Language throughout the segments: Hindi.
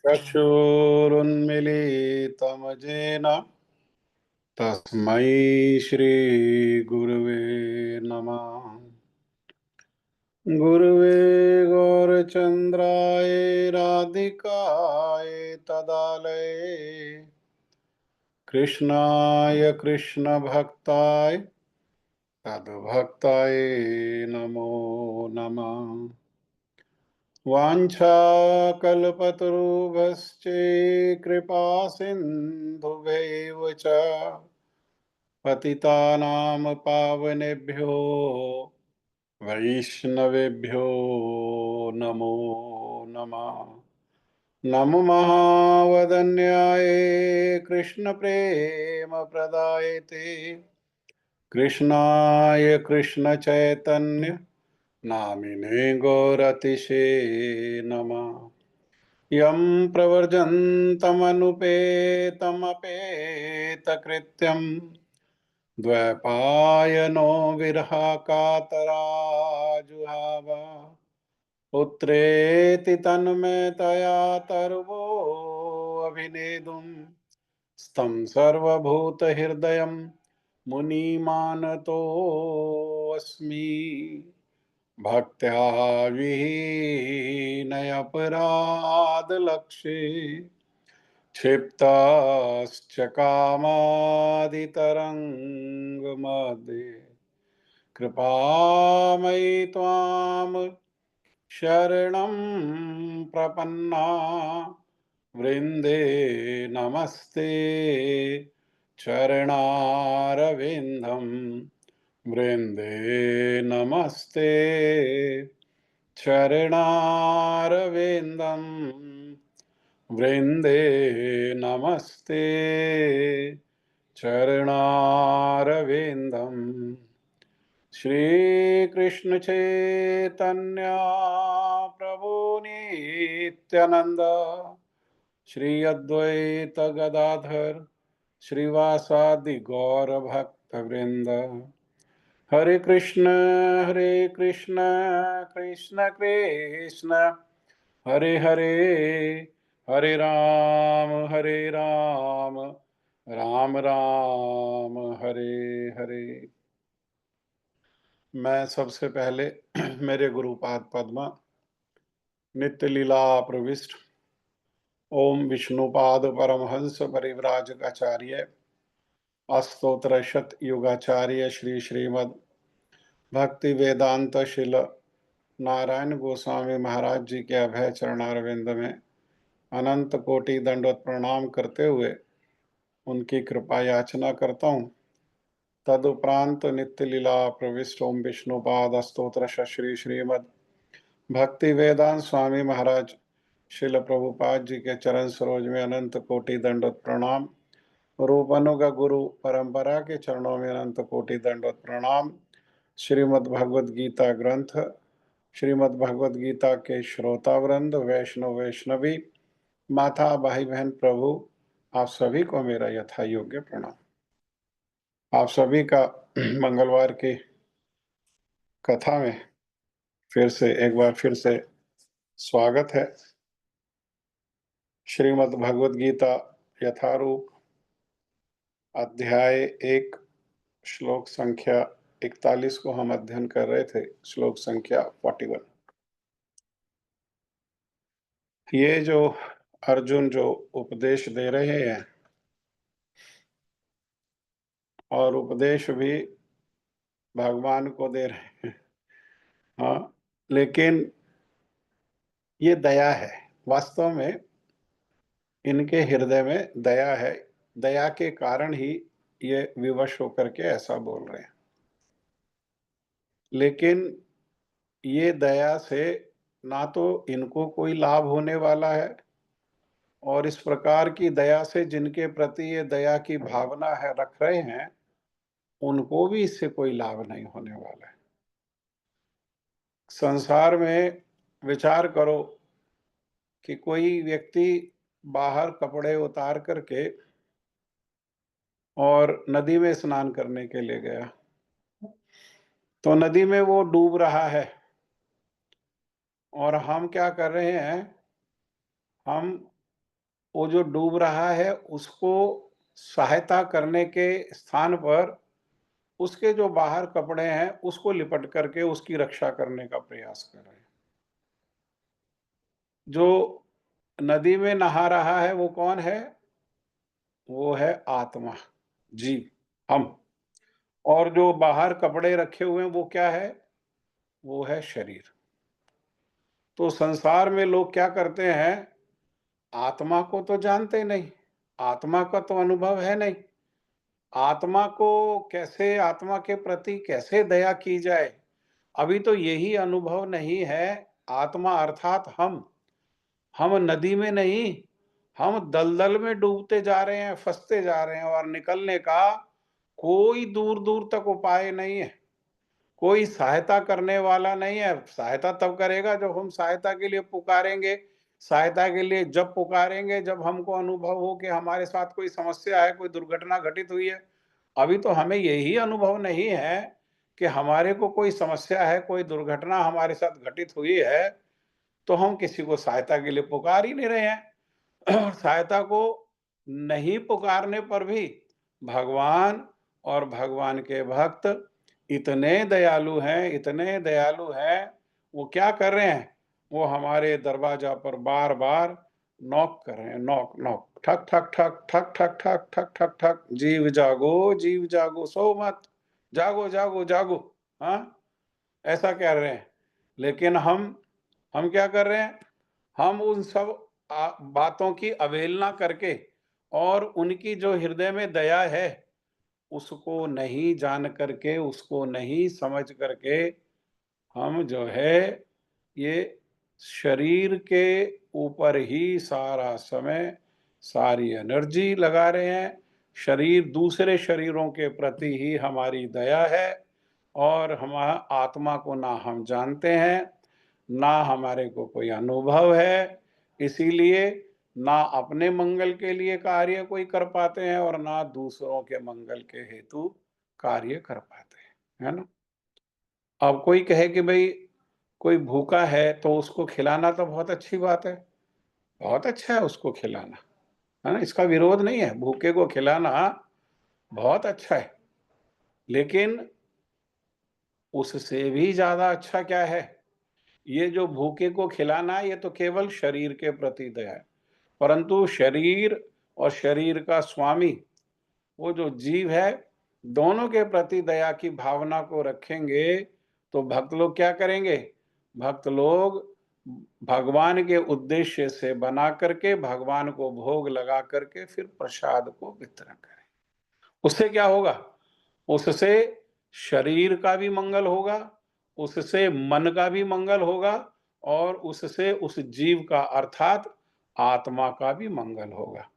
चक्षुरुन्मीलितं येन तस्मै श्रीगुरुवे नमः। गुरुवे गौरचन्द्राय राधिकाय तदालये कृष्णाय कृष्णभक्ताय तद्भक्ताय नमो नमः। वाञ्छाकल्पतरुभ्यश्च कृपा सिन्धुभ्यैव च पतितानां पावनेभ्यो वैष्णवेभ्यो नमो नमः। नमो महावदन्याय कृष्णप्रेमप्रदायते कृष्णाय कृष्णचैतन्य नामिने गौरतिशे नमः। यं प्रव्रजन्तमनुपेतमपेतकृत्यं द्वैपायनो विरहकातराजुहाव पुत्रेति तन्मयतया तर्वो अभिनेदुं स्तं सर्वभूतहृदयं मुनिमानतोऽस्मि। भक्त्या विहीनयपराधलक्षे क्षिप्ताश्च कामादितरङ्गमध्ये कृपामयि त्वां शरणं प्रपन्ना वृन्दे नमस्ते चरणारविन्दं वृन्दे नमस्ते चरणारविन्दं वृन्दे नमस्ते चरणारविन्दम्। श्रीकृष्ण चैतन्य प्रभु नित्यानंद श्री अद्वैत गदाधर श्रीवासादि गौर भक्त वृंद। हरे कृष्ण कृष्ण कृष्ण हरे हरे, हरे राम राम राम हरे हरे। मैं सबसे पहले मेरे गुरुपाद पद्मा नित्य लीला प्रविष्ट ओम विष्णुपाद परमहंस परिव्राजकाचार्य अस्तोत्र शत युगाचार्य श्री श्रीमद भक्ति वेदांत शिल नारायण गोस्वामी महाराज जी के अभय चरणारविंद में अनंत कोटि दंडवत प्रणाम करते हुए उनकी कृपा याचना करता हूँ। तदुपरांत नित्य लीला प्रविष्ट ओम विष्णुपाद स्तोत्र श्री श्रीमद भक्ति वेदांत स्वामी महाराज शिल प्रभुपाद जी के चरण सरोज में अनंत कोटि दंडवत प्रणाम। रूपानुगा गुरु परंपरा के चरणों में अनंत कोटि दंडवत प्रणाम। श्रीमद् भगवद गीता ग्रंथ श्रीमद् भगवद गीता के श्रोता वृंद वैष्णव वैष्णवी माता भाई बहन प्रभु आप सभी को मेरा यथा योग्य प्रणाम। आप सभी का मंगलवार की कथा में फिर से एक बार फिर से स्वागत है। श्रीमद् भगवद गीता यथारूप अध्याय 1 श्लोक संख्या 41 को हम अध्ययन कर रहे थे। श्लोक संख्या 41। ये जो अर्जुन जो उपदेश दे रहे हैं और उपदेश भी भगवान को दे रहे हैं, हाँ, लेकिन ये दया है। वास्तव में इनके हृदय में दया है। दया के कारण ही ये विवश होकर के ऐसा बोल रहे हैं। लेकिन ये दया से ना तो इनको कोई लाभ होने वाला है और इस प्रकार की दया से जिनके प्रति ये दया की भावना है रख रहे हैं उनको भी इससे कोई लाभ नहीं होने वाला है। संसार में विचार करो कि कोई व्यक्ति बाहर कपड़े उतार करके और नदी में स्नान करने के लिए गया, तो नदी में वो डूब रहा है और हम क्या कर रहे हैं, हम वो जो डूब रहा है उसको सहायता करने के स्थान पर उसके जो बाहर कपड़े हैं उसको लिपट करके उसकी रक्षा करने का प्रयास कर रहे हैं। जो नदी में नहा रहा है वो कौन है? वो है आत्मा, जीव, हम। और जो बाहर कपड़े रखे हुए हैं वो क्या है? वो है शरीर। तो संसार में लोग क्या करते हैं? आत्मा को तो जानते नहीं, आत्मा का तो अनुभव है नहीं। आत्मा को कैसे, आत्मा के प्रति कैसे दया की जाए? अभी तो यही अनुभव नहीं है। आत्मा अर्थात हम नदी में नहीं, हम दलदल में डूबते जा रहे हैं, फँसते जा रहे हैं और निकलने का कोई दूर-दूर तक उपाय नहीं है। कोई सहायता करने वाला नहीं है। सहायता तब करेगा जब हम सहायता के लिए पुकारेंगे। सहायता के लिए जब पुकारेंगे जब हमको अनुभव हो कि हमारे साथ कोई समस्या है, कोई दुर्घटना घटित हुई है। अभी तो हमें यही अनुभव नहीं है कि हमारे को कोई समस्या है, कोई दुर्घटना हमारे साथ घटित हुई है, तो हम किसी को सहायता के लिए पुकार ही नहीं रहे हैं। सहायता को नहीं पुकारने पर भी भगवान और भगवान के भक्त इतने दयालु हैं, इतने दयालु हैं, वो क्या कर रहे हैं? वो हमारे दरवाजा पर बार-बार नॉक कर रहे हैं, नॉक, नॉक, ठक, ठक, ठक, ठक, ठक, ठक, ठक, ठक, ठक, जीव जागो, सो मत, जागो, जागो, जागो, हाँ? ऐसा कह रहे हैं। लेकिन हम क्या कर रहे हैं? हम उन सब बातों की अवहेलना करके और उनकी जो हृदय में दया है, उसको नहीं जान करके, उसको नहीं समझ करके हम जो है ये शरीर के ऊपर ही सारा समय, सारी एनर्जी लगा रहे हैं। शरीर, दूसरे शरीरों के प्रति ही हमारी दया है और हम आत्मा को ना हम जानते हैं, ना हमारे को कोई अनुभव है। इसीलिए ना अपने मंगल के लिए कार्य कोई कर पाते हैं और ना दूसरों के मंगल के हेतु कार्य कर पाते हैं, है ना? अब कोई कहे कि भई कोई भूखा है तो उसको खिलाना तो बहुत अच्छी बात है। बहुत अच्छा है उसको खिलाना, है ना? इसका विरोध नहीं है, भूखे को खिलाना बहुत अच्छा है। लेकिन उससे भी ज़्यादा अच्छा क्या है? ये जो भूखे को खिलाना है, ये तो केवल शरीर के प्रति दया है। परंतु शरीर और शरीर का स्वामी, वो जो जीव है, दोनों के प्रति दया की भावना को रखेंगे, तो भक्त लोग क्या करेंगे? भक्त लोग भगवान के उद्देश्य से बना करके, भगवान को भोग लगा करके फिर प्रसाद को वितरण करें। उससे क्या होगा? उससे शरीर का भी मंगल होगा, उससे मन का भी मंगल होगा और उससे उस जीव का अर्थात आत्मा का भी मंगल होगा।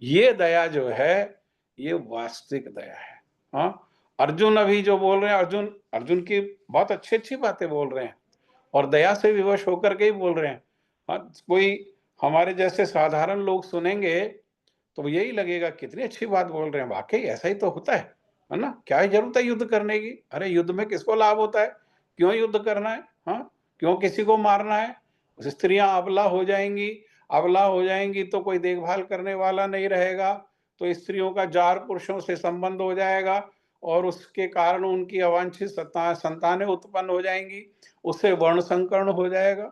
ये दया जो है, ये वास्तविक दया है। हाँ? अर्जुन अभी जो बोल रहे हैं, अर्जुन अर्जुन की बहुत अच्छी-अच्छी बातें बोल रहे हैं और दया से विवश होकर के ही बोल रहे हैं। हाँ, कोई हमारे जैसे साधारण लोग सुनेंगे तो यही लगेगा कितनी अच्छी बात बोल रहे हैं, वाक़ई ऐसा ही तो होता है ना? क्या ज़रूरत है युद्ध करने की? अरे युद्ध में किसको लाभ होता है? क्यों युद्ध करना है? हाँ? क्यों किसी को मारना है? स्त्रियाँ अबला हो जाएँगी तो कोई देखभाल करने वाला नहीं रहेगा, तो स्त्रियों का जार पुरुषों से संबंध हो जाएगा और उसके कारण उनकी अवांछित संतानें उत्पन्न हो जाएँगी, उससे वर्ण संकरण हो जाएगा।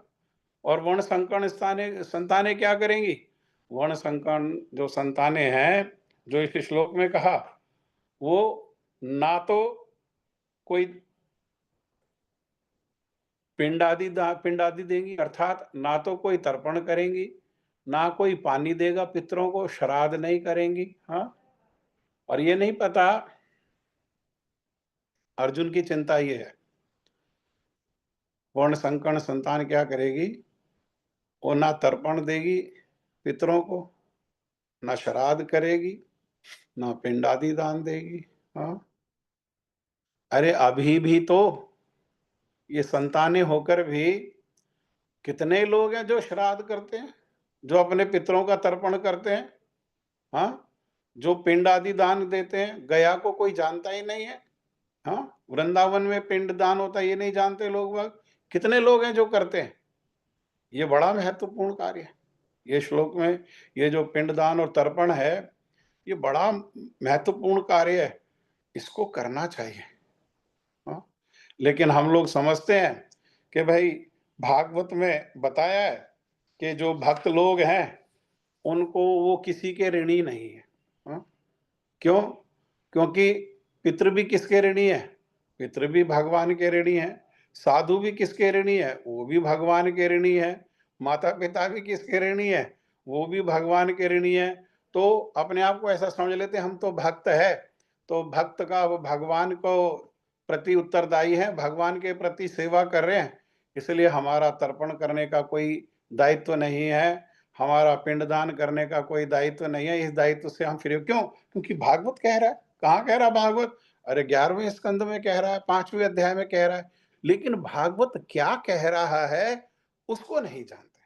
और वर्ण संकर्ण संतानें क्या करेंगी? वर्ण संकर्ण जो संतानें हैं, जो इस श्लोक में कहा, वो ना तो कोई पिंड आदि देंगी अर्थात ना तो कोई तर्पण करेंगी, ना कोई पानी देगा पितरों को, श्राद्ध नहीं करेंगी, हाँ? और ये नहीं पता, अर्जुन की चिंता ये है, वर्ण संकर्ण संतान क्या करेगी? वो ना तर्पण देगी पितरों को, ना श्राद्ध करेगी, ना पिंड आदि दान देगी, हाँ? अरे अभी भी तो ये संतानें होकर भी कितने लोग हैं जो श्राद्ध करते हैं, जो अपने पितरों का तर्पण करते हैं, हाँ? जो पिंड आदि दान देते हैं, गया को कोई जानता ही नहीं है, हाँ? वृंदावन में पिंड दान होता है ये नहीं जानते लोग बाग, कितने लोग हैं जो करते हैं। ये बड़ा महत्वपूर्ण कार्य है। ये श्लोक में ये जो पिंडदान और तर्पण है, ये बड़ा महत्वपूर्ण कार्य है, इसको करना चाहिए। हाँ? लेकिन हम लोग समझते हैं कि भाई भागवत में बताया है कि जो भक्त लोग हैं, उनको वो किसी के ऋणी नहीं है। हाँ? क्यों? क्योंकि पितृ भी किसके ऋणी है? पितृ भी भगवान के ऋणी है। साधु भी किसके ऋणी है? वो भी भगवान के ऋणी है। माता पिता भी किसके ऋणी है? वो भी भगवान के ऋणी है। तो अपने आप को ऐसा समझ लेते हैं हम तो भक्त है, तो भक्त का वो भगवान को प्रति उत्तरदायी है, भगवान के प्रति सेवा कर रहे हैं, इसलिए हमारा तर्पण करने का कोई दायित्व नहीं है, हमारा पिंडदान करने का कोई दायित्व नहीं है, इस दायित्व से हम फ्री। क्यों? क्योंकि भागवत कह रहा है। कहाँ कह रहा है भागवत? अरे 11वें स्कंद में कह रहा है, 5वें अध्याय में कह रहा है। लेकिन भागवत क्या कह रहा है उसको नहीं जानते,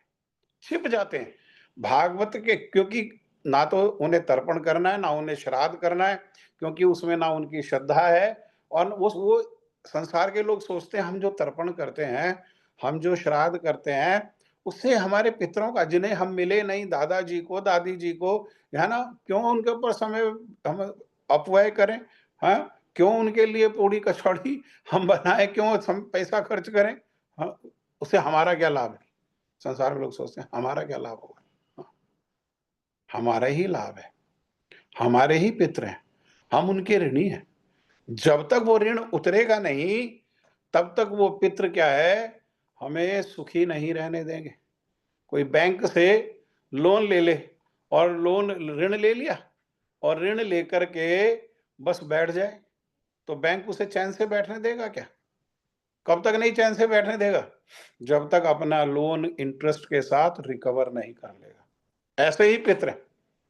छिप जाते हैं भागवत के, क्योंकि ना तो उन्हें तर्पण करना है, ना उन्हें श्राद्ध करना है, क्योंकि उसमें ना उनकी श्रद्धा है। और वो संसार के लोग सोचते हैं हम जो तर्पण करते हैं, हम जो श्राद्ध करते हैं, उससे हमारे पितरों का, जिन्हें हम मिले नहीं, दादाजी को, दादी जी को, है ना, क्यों उनके ऊपर समय हम अपव्यय करें? हाँ, क्यों उनके लिए पूड़ी कचौड़ी हम बनाए, क्यों पैसा खर्च करें? हाँ, उससे हमारा क्या लाभ है? संसार में लोग सोचते हैं हमारा क्या लाभ होगा? हाँ, हमारा ही लाभ है, हमारे ही पित्र हैं, हम उनके ऋणी हैं। जब तक वो ऋण उतरेगा नहीं, तब तक वो पितृ क्या है, हमें सुखी नहीं रहने देंगे। कोई बैंक से लोन ले ले, और लोन ऋण ले लिया और ऋण लेकर के बस बैठ जाए, तो बैंक उसे चैन से बैठने देगा क्या? कब तक नहीं चैन से बैठने देगा? जब तक अपना लोन इंटरेस्ट के साथ रिकवर नहीं कर लेगा। ऐसे ही पितृ हैं।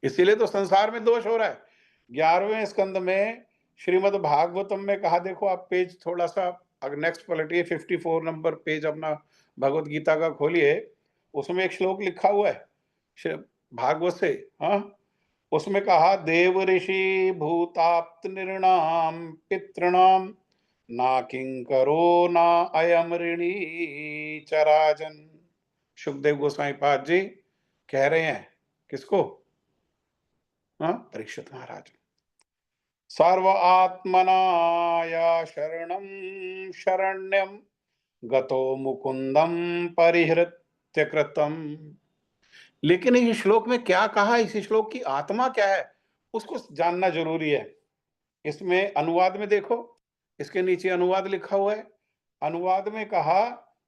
इसीलिए तो संसार में दोष हो रहा है। 11वें स्कंद में श्रीमद् भागवतम में कहा, देखो आप पेज थोड़ा-सा अगर नेक्स्ट पलटिए, 54 नंबर पेज अपना भगवत गीता का खोलिए, उसमें एक श्लोक लिखा हुआ है श भागवत से, हाँ? उसमें कहा, देव ऋषि भूताप्त नृणाम पितॄणाम ना किंकरो ना अयम ऋणी चराजन। सुखदेव गोस्वामी पाद जी कह रहे हैं, किसको? हाँ, परीक्षित महाराज। सर्व आत्मनाया शरणम शरण्यम गतो मुकुंदम परिहृत्य कृतम। लेकिन इस श्लोक में क्या कहा, इस श्लोक की आत्मा क्या है, उसको जानना जरूरी है। इसमें अनुवाद में देखो, इसके नीचे अनुवाद लिखा हुआ है। अनुवाद में कहा,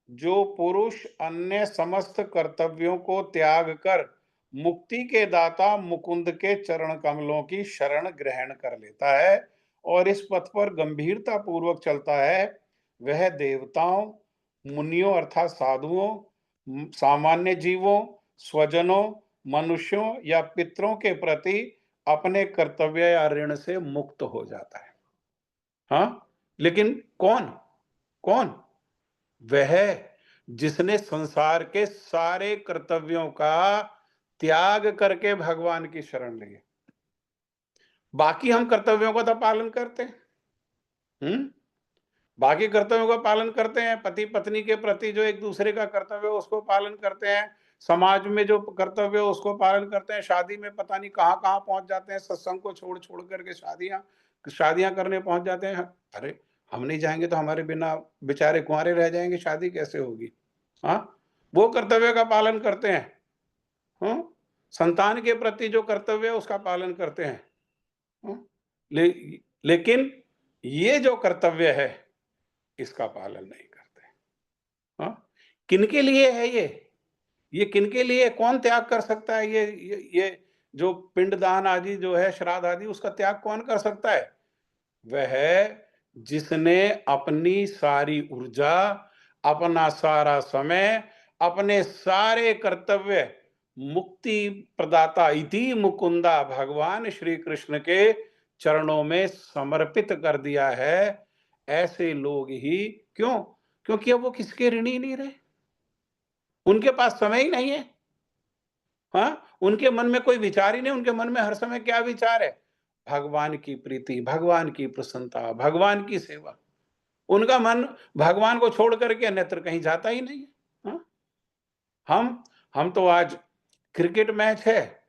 जो पुरुष अन्य समस्त कर्तव्यों को त्याग कर मुक्ति के दाता मुकुंद के चरण कमलों की शरण ग्रहण कर लेता है और इस पथ पर गंभीरता पूर्वक चलता है, वह देवताओं, मुनियों अर्थात साधुओं, सामान्य जीवों, स्वजनों, मनुष्यों या पितरों के प्रति अपने कर्तव्य या ऋण से मुक्त हो जाता है। हाँ, लेकिन कौन? कौन? वह जिसने संसार के सारे कर्तव्यों का त्याग करके भगवान की शरण ली है। बाकी हम कर्तव्यों का तो पालन करते हैं, बाकी कर्तव्यों का पालन करते हैं, पति पत्नी के प्रति जो एक दूसरे का कर्तव्य है उसको पालन करते हैं, समाज में जो कर्तव्य है उसको पालन करते हैं, शादी में पता नहीं कहाँ कहाँ पहुंच जाते हैं, सत्संग को छोड़ छोड़ करके शादियां शादियां करने पहुंच जाते हैं। अरे हम नहीं जाएंगे तो हमारे बिना बेचारे कुंवारे रह जाएंगे, शादी कैसे होगी? हाँ, वो कर्तव्य का पालन करते हैं। हाँ, संतान के प्रति जो कर्तव्य है उसका पालन करते हैं। हाँ? लेकिन ये जो कर्तव्य है इसका पालन नहीं करते। हाँ? किनके लिए है ये? ये किनके लिए, कौन त्याग कर सकता है? ये जो पिंडदान आदि जो है, श्राद्ध आदि, उसका त्याग कौन कर सकता है? वह जिसने अपनी सारी ऊर्जा, अपना सारा समय, अपने सारे कर्तव्य मुक्ति प्रदाता इति मुकुंदा भगवान श्री कृष्ण के चरणों में समर्पित कर दिया है। ऐसे लोग ही, क्यों? क्योंकि अब वो किसके ऋणी नहीं रहे, उनके पास समय ही नहीं है। हाँ, उनके मन में कोई विचार ही नहीं, उनके मन में हर समय क्या विचार है? भगवान की प्रीति, भगवान की प्रसन्नता, भगवान की सेवा। उनका मन भगवान को छोड़ करके अन्यत्र कहीं जाता ही नहीं है। हाँ? हम हम तो आज क्रिकेट मैच है,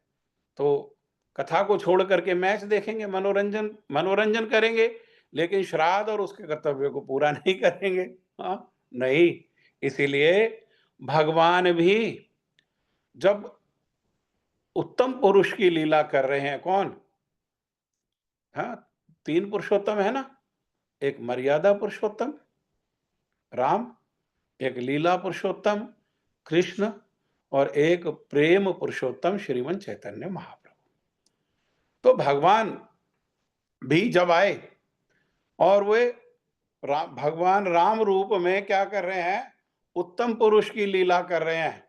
तो कथा को छोड़ करके मैच देखेंगे, मनोरंजन मनोरंजन करेंगे, लेकिन श्राद्ध और उसके कर्तव्य को पूरा नहीं करेंगे। हाँ, नहीं, इसीलिए भगवान भी जब उत्तम पुरुष की लीला कर रहे हैं, कौन? हाँ, 3 पुरुषोत्तम है ना, एक मर्यादा पुरुषोत्तम राम, एक लीला पुरुषोत्तम कृष्ण और एक प्रेम पुरुषोत्तम श्रीमन चैतन्य महाप्रभु। तो भगवान भी जब आए और वे भगवान राम रूप में क्या कर रहे हैं? उत्तम पुरुष की लीला कर रहे हैं।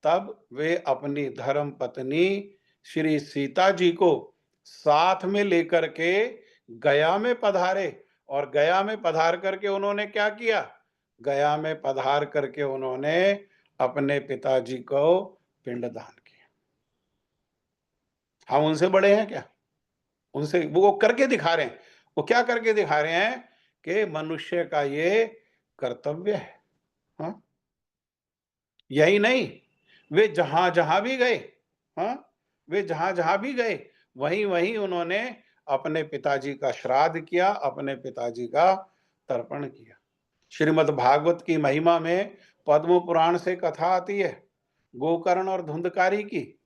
तब वे अपनी धर्म पत्नी श्री सीता जी को साथ में लेकर के गया में पधारे और गया में पधार करके उन्होंने क्या किया? गया में पधार करके उन्होंने अपने पिताजी को पिंडदान किया। हम उनसे बड़े हैं क्या? उनसे वो करके दिखा रहे हैं। वो क्या करके दिखा रहे हैं कि मनुष्य का ये कर्तव्य है। हाँ? यही नहीं, वे जहां-जहां भी गए, हाँ? वे जहां-जहां भी गए, वहीं-वहीं उन्होंने अपने पिताजी का श्राद्ध किया, अपने पिताजी का तर्पण किया। श्रीमद् भागवत की महिमा में पद्म पुराण से कथा आती है, गोकर्ण और धुंधकारी की।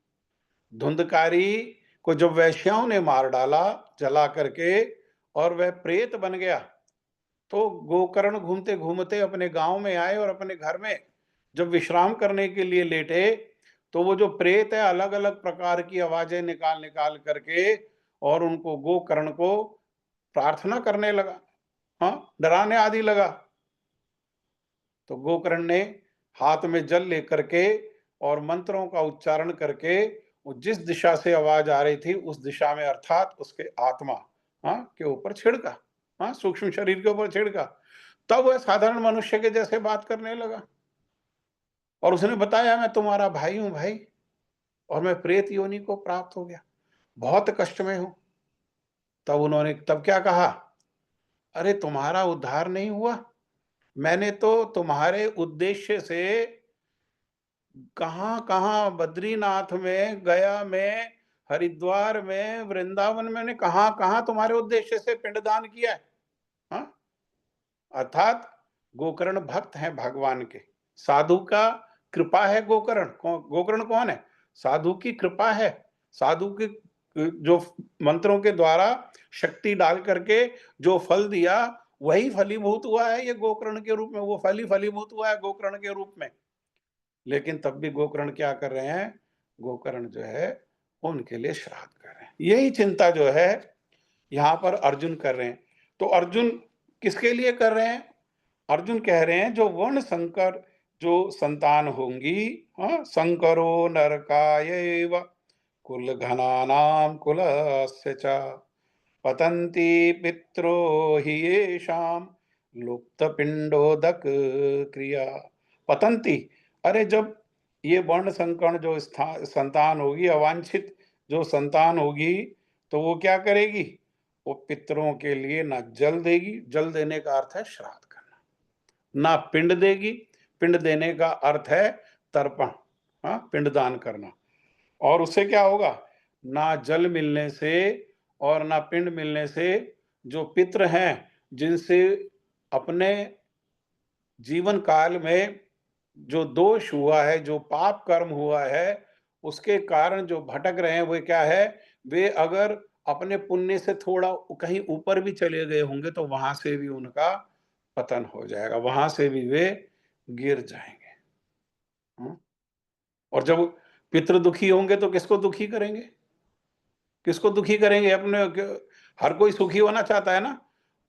धुंधकारी को जब वैश्याओं ने मार डाला, जला करके और वह प्रेत बन गया, तो गोकर्ण घूमते-घूमते अपने गाँव में आए और अपने घर में जब विश्राम करने के लिए लेटे, तो वो जो प्रेत है अलग-अलग प्रकार की आवाज़ें निकाल-निकाल करके और उनको गोकर्ण को प्रार्थना करने लगा, हाँ, डराने आदि लगा। तो गोकर्ण ने हाथ में जल लेकर के और मंत्रों का उच्चारण करके वो जिस दिशा से आवाज़ आ रही थी, उस दिशा में अर्थात उसके आत्मा, हाँ, के ऊपर छिड़का, हाँ, सूक्ष्म शरीर के ऊपर छिड़का। तब वह साधारण मनुष्य के जैसे बात करने लगा और उसने बताया, मैं तुम्हारा भाई हूँ भाई और मैं प्रेत योनि को प्राप्त हो गया, बहुत कष्ट में हूँ। तब क्या कहा? अरे तुम्हारा उद्धार नहीं हुआ? मैंने तो तुम्हारे उद्देश्य से कहाँ-कहाँ बद्रीनाथ में, गया में, हरिद्वार में, वृंदावन में, मैंने कहाँ-कहाँ तुम्हारे उद्देश्य से पिंडदान किया है। हाँ? अर्थात गोकर्ण भक्त हैं भगवान के। साधु का कृपा है गोकर्ण। गोकर्ण कौन है? साधु की कृपा है। साधु की जो मंत्रों के द्वारा शक्ति डाल करके जो फल दिया, वही फलीभूत हुआ है ये गोकर्ण के रूप में। वो फल ही फलीभूत हुआ है गोकर्ण के रूप में। लेकिन तब भी गोकर्ण क्या कर रहे हैं? गोकर्ण जो है उनके लिए श्राद्ध कर रहे हैं। यही चिंता जो है यहाँ पर अर्जुन कर रहे हैं। तो अर्जुन किसके लिए कर रहे हैं? अर्जुन कह रहे हैं जो वर्ण संकर जो संतान होंगी, हाँ, संकरो नरकायैव कुल घनानाम कुलस्य च पतन्ति पित्रो हि येषां लुप्त पिंडोदक क्रिया। पतंती, अरे जब ये वर्ण संकर्ण जो संतान होगी, अवांछित जो संतान होगी, तो वो क्या करेगी? वो पितरों के लिए ना जल देगी, जल देने का अर्थ है श्राद्ध करना, ना पिंड देगी, पिंड देने का अर्थ है तर्पण, हाँ, पिंडदान करना। और उससे क्या होगा? ना जल मिलने से और ना पिंड मिलने से जो पितृ हैं, जिनसे अपने जीवन काल में जो दोष हुआ है, जो पाप कर्म हुआ है, उसके कारण जो भटक रहे हैं, वो क्या है? वे अगर अपने पुण्य से थोड़ा कहीं ऊपर भी चले गए होंगे, तो वहां से भी उनका पतन हो जाएगा, वहां से भी वे गिर जाएंगे। हम्म? और जब पितृ दुखी होंगे तो किसको दुखी करेंगे? किसको दुखी करेंगे? हर कोई सुखी होना चाहता है ना।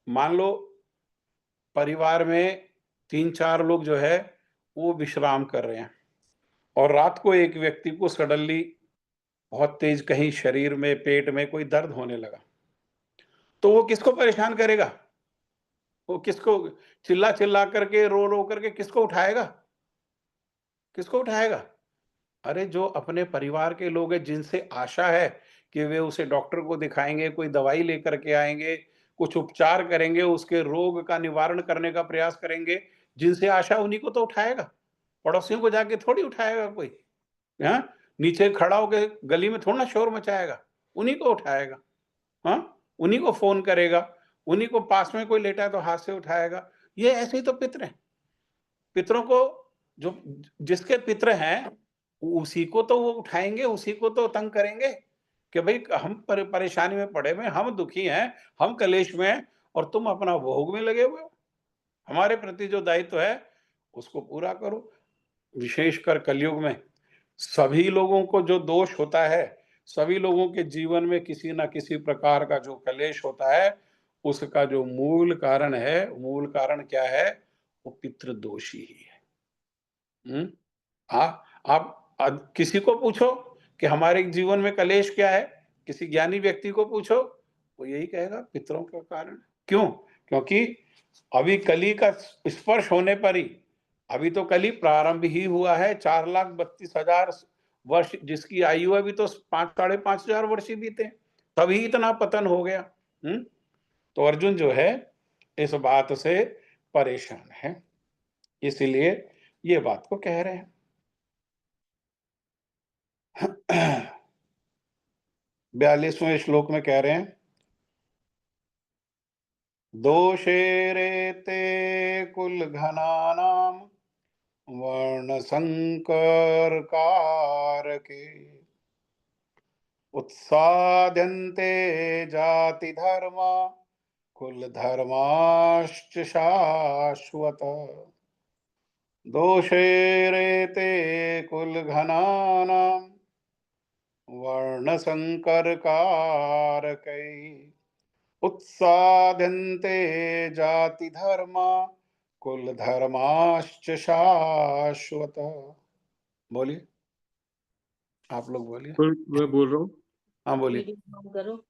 मान लो परिवार में 3-4 लोग जो है वो विश्राम कर रहे हैं और रात को एक व्यक्ति को सडनली बहुत तेज कहीं शरीर में, पेट में कोई दर्द होने लगा, तो वो किसको परेशान करेगा? वो किसको चिल्ला-चिल्ला करके, रो-रो करके किसको उठाएगा? किसको उठाएगा? अरे जो अपने परिवार के लोग हैं, जिनसे आशा है कि वे उसे डॉक्टर को दिखाएँगे, कोई दवाई लेकर के आएँगे, कुछ उपचार करेंगे, उसके रोग का निवारण करने का प्रयास करेंगे, जिनसे आशा उन्हीं को तो उठाएगा। पड़ोसियों को जाके थोड़ी उठाएगा कोई, हाँ? नीचे खड़ा होके गली में थोड़ा ना शोर मचाएगा, उन्हीं को उठाएगा, हाँ? उन्हीं को फ़ोन करेगा, उन्हीं को पास में कोई लेटा है तो हाथ से उठाएगा। ये ऐसे ही तो पितृ हैं। पितरों को जो जिसके पितृ हैं, उसी को तो वो उठाएँगे, उसी को तो तंग करेंगे कि भई हम परेशानी में पड़े हुए हैं, हम दुखी हैं, हम क्लेश में हैं और तुम अपना भोग में लगे हुए हो। हमारे प्रति जो दायित्व है, उसको पूरा करो। विशेषकर कलयुग में सभी लोगों को जो दोष होता है, सभी लोगों के जीवन में किसी न किसी प्रकार का जो क्लेश होता है, उसका जो मूल कारण क्या है? वो पितृदोष ही है। हुँ? आप किसी को पूछो कि हमारे जीवन में क्लेश क्या है? किसी ज्ञानी व्यक्ति को पूछो, वो यही कहेगा पितरों के कारण। क्यों? क्योंकि अभी कली का स्पर्श होने पर ही, अभी तो कली प्रारंभ ही हुआ है, 4,32,000 वर्ष जिसकी आयु है, अभी तो 5 साढ़े 5,000 वर्ष ही बीते, तभी इतना पतन हो गया। हुँ? तो अर्जुन जो है, इस बात से परेशान है, इसीलिए ये बात को कह रहे हैं। 42वें श्लोक में कह रहे हैं, दोषेरेते कुलघनानां वर्णसंकरकारके उत्साद्यन्ते जातिधर्मा कुलधर्माश्च शाश्वत। दोषेरेते कुलघनानां वर्णसंकरकारकै उत्साद्यन्ते जातिधर्मा कुलधर्माश्च शाश्वत। बोलिए, आप लोग बोलिए। मैं बोल रहा हूँ। हाँ, बोलिए। वीडियो ऑन करो।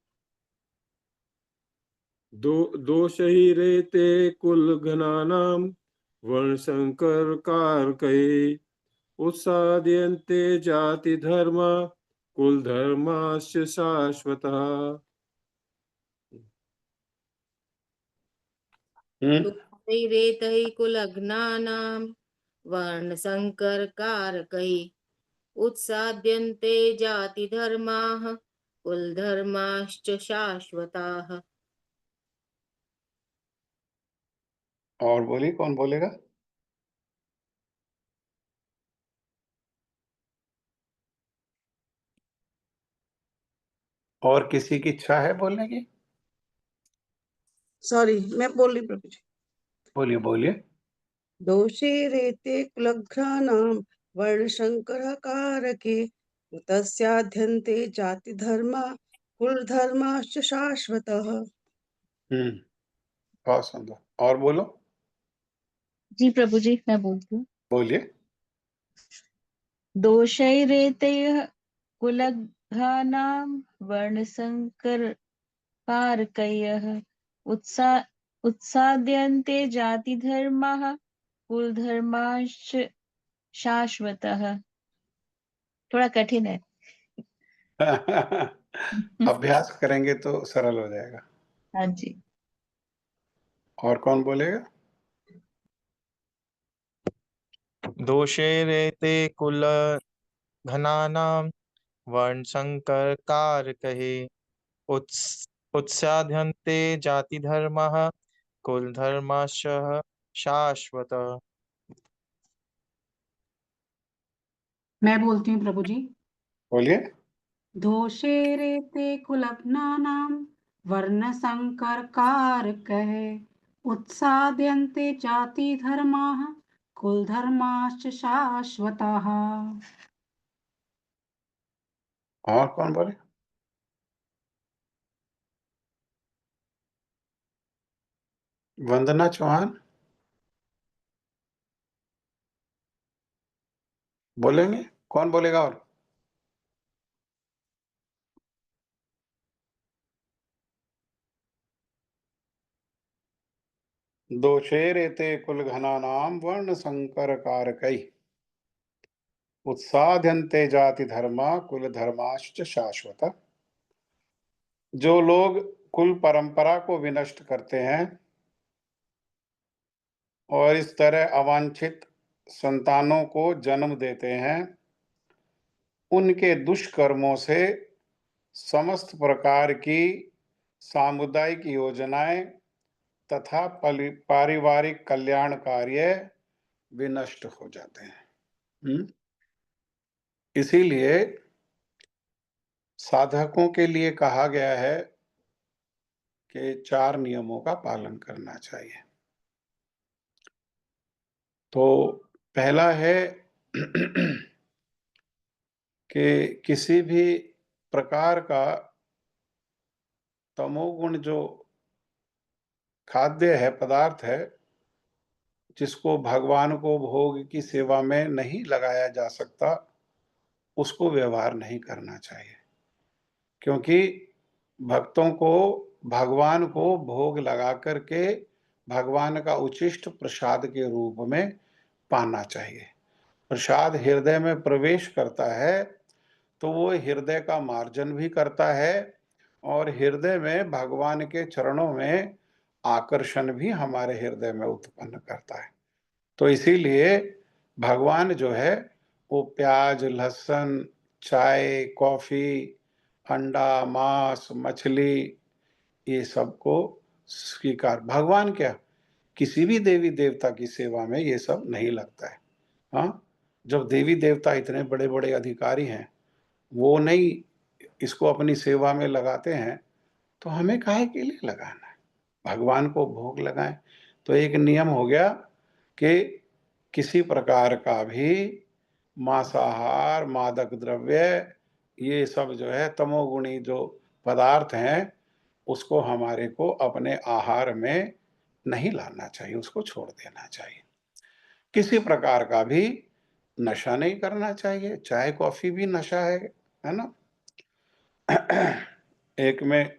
दोष ही रेते कुल घनानाम वर्ण संकर कारकई उत्साद्यन्ते जाति धर्म कुल धर्माश्च शाश्वतः। रेतै कुलघ्नानां वर्णसंकरकारकैः उत्साद्यन्ते जातिधर्माः कुलधर्माश्च शाश्वताः। और बोलिए, कौन बोलेगा? और किसी की इच्छा है बोलने की? सॉरी, मैं बोल रही प्रभु जी। बोलिए, बोलिए। दोषे रेते कुलघ्नानां वर्णशंकरकारके तस्याध्यन्ते जाति धर्मा कुल धर्माश्च शाश्वतः। बहुत सुंदर। और बोलो, जी प्रभु जी, मैं बोलती हूँ। बोलिए। दोषैरेतैः कुलघ्नानां वर्णसंकरकारकैः उत्साद्यन्ते जातिधर्माः कुलधर्माश्च शाश्वतः। थोड़ा कठिन है। अभ्यास करेंगे तो सरल हो जाएगा। हाँ जी। और कौन बोलेगा? दोषेरेते कुलघनानां वर्णसंकरकारकैः उत्साद्यन्ते जातिधर्मः कुलधर्माश्च शाश्वतः। मैं बोलती हूँ प्रभु जी। बोलिए। दोषे रेते कुलघ्नानां वर्णसंकरकारकैः उत्साद्यन्ते जाति धर्माः कुलधर्माश्च शाश्वताः। और कौन बोले? वंदना चौहान बोलेंगे? कौन बोलेगा? और दोषेरेते कुलघनानां वर्णसंकरकारकैः उत्साद्यन्ते जाति धर्मा कुल धर्माश्च शाश्वत। जो लोग कुल परंपरा को विनष्ट करते हैं और इस तरह अवांछित संतानों को जन्म देते हैं, उनके दुष्कर्मों से समस्त प्रकार की सामुदायिक योजनाएं तथा पारिवारिक कल्याण कार्य विनष्ट हो जाते हैं। इसीलिए साधकों के लिए कहा गया है कि 4 नियमों का पालन करना चाहिए। तो पहला है कि किसी भी प्रकार का तमोगुण जो खाद्य है, पदार्थ है, जिसको भगवान को भोग की सेवा में नहीं लगाया जा सकता, उसको व्यवहार नहीं करना चाहिए। क्योंकि भक्तों को भगवान को भोग लगा करके भगवान का उचिष्ट प्रसाद के रूप में पाना चाहिए। प्रसाद हृदय में प्रवेश करता है तो वो हृदय का मार्जन भी करता है और हृदय में भगवान के चरणों में आकर्षण भी हमारे हृदय में उत्पन्न करता है। तो इसीलिए भगवान जो है वो प्याज, लहसुन, चाय, कॉफी, अंडा, मांस, मछली, ये सबको स्वीकार, भगवान क्या किसी भी देवी देवता की सेवा में ये सब नहीं लगता है। हाँ, जब देवी देवता इतने बड़े बड़े अधिकारी हैं, वो नहीं इसको अपनी सेवा में लगाते हैं, तो हमें काहे के लिए लगाना है? भगवान को भोग लगाएं। तो एक नियम हो गया कि किसी प्रकार का भी मांसाहार, मादक द्रव्य, ये सब जो है तमोगुणी जो पदार्थ हैं, उसको हमारे को अपने आहार में नहीं लाना चाहिए, उसको छोड़ देना चाहिए। किसी प्रकार का भी नशा नहीं करना चाहिए। चाय कॉफी भी नशा है ना? एक में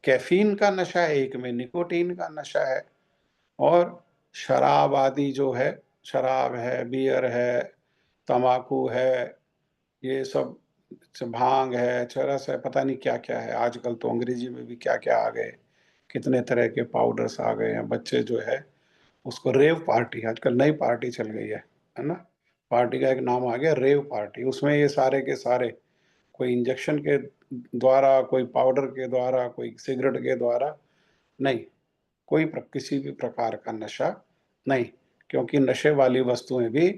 कैफीन का नशा है, एक में निकोटीन का नशा है। और शराब आदि जो है, शराब है, बियर है, तम्बाकू है, ये सब भांग है, चरस है, पता नहीं क्या क्या है। आजकल तो अंग्रेजी में भी क्या क्या आ गए, कितने तरह के पाउडर्स आ गए हैं। बच्चे जो है उसको रेव पार्टी, आजकल नई पार्टी चल गई है ना? पार्टी का एक नाम आ गया रेव पार्टी। उसमें ये सारे के सारे, कोई इंजेक्शन के द्वारा, कोई पाउडर के द्वारा, कोई सिगरेट के द्वारा नहीं, किसी भी प्रकार का नशा नहीं। क्योंकि नशे वाली वस्तुएं भी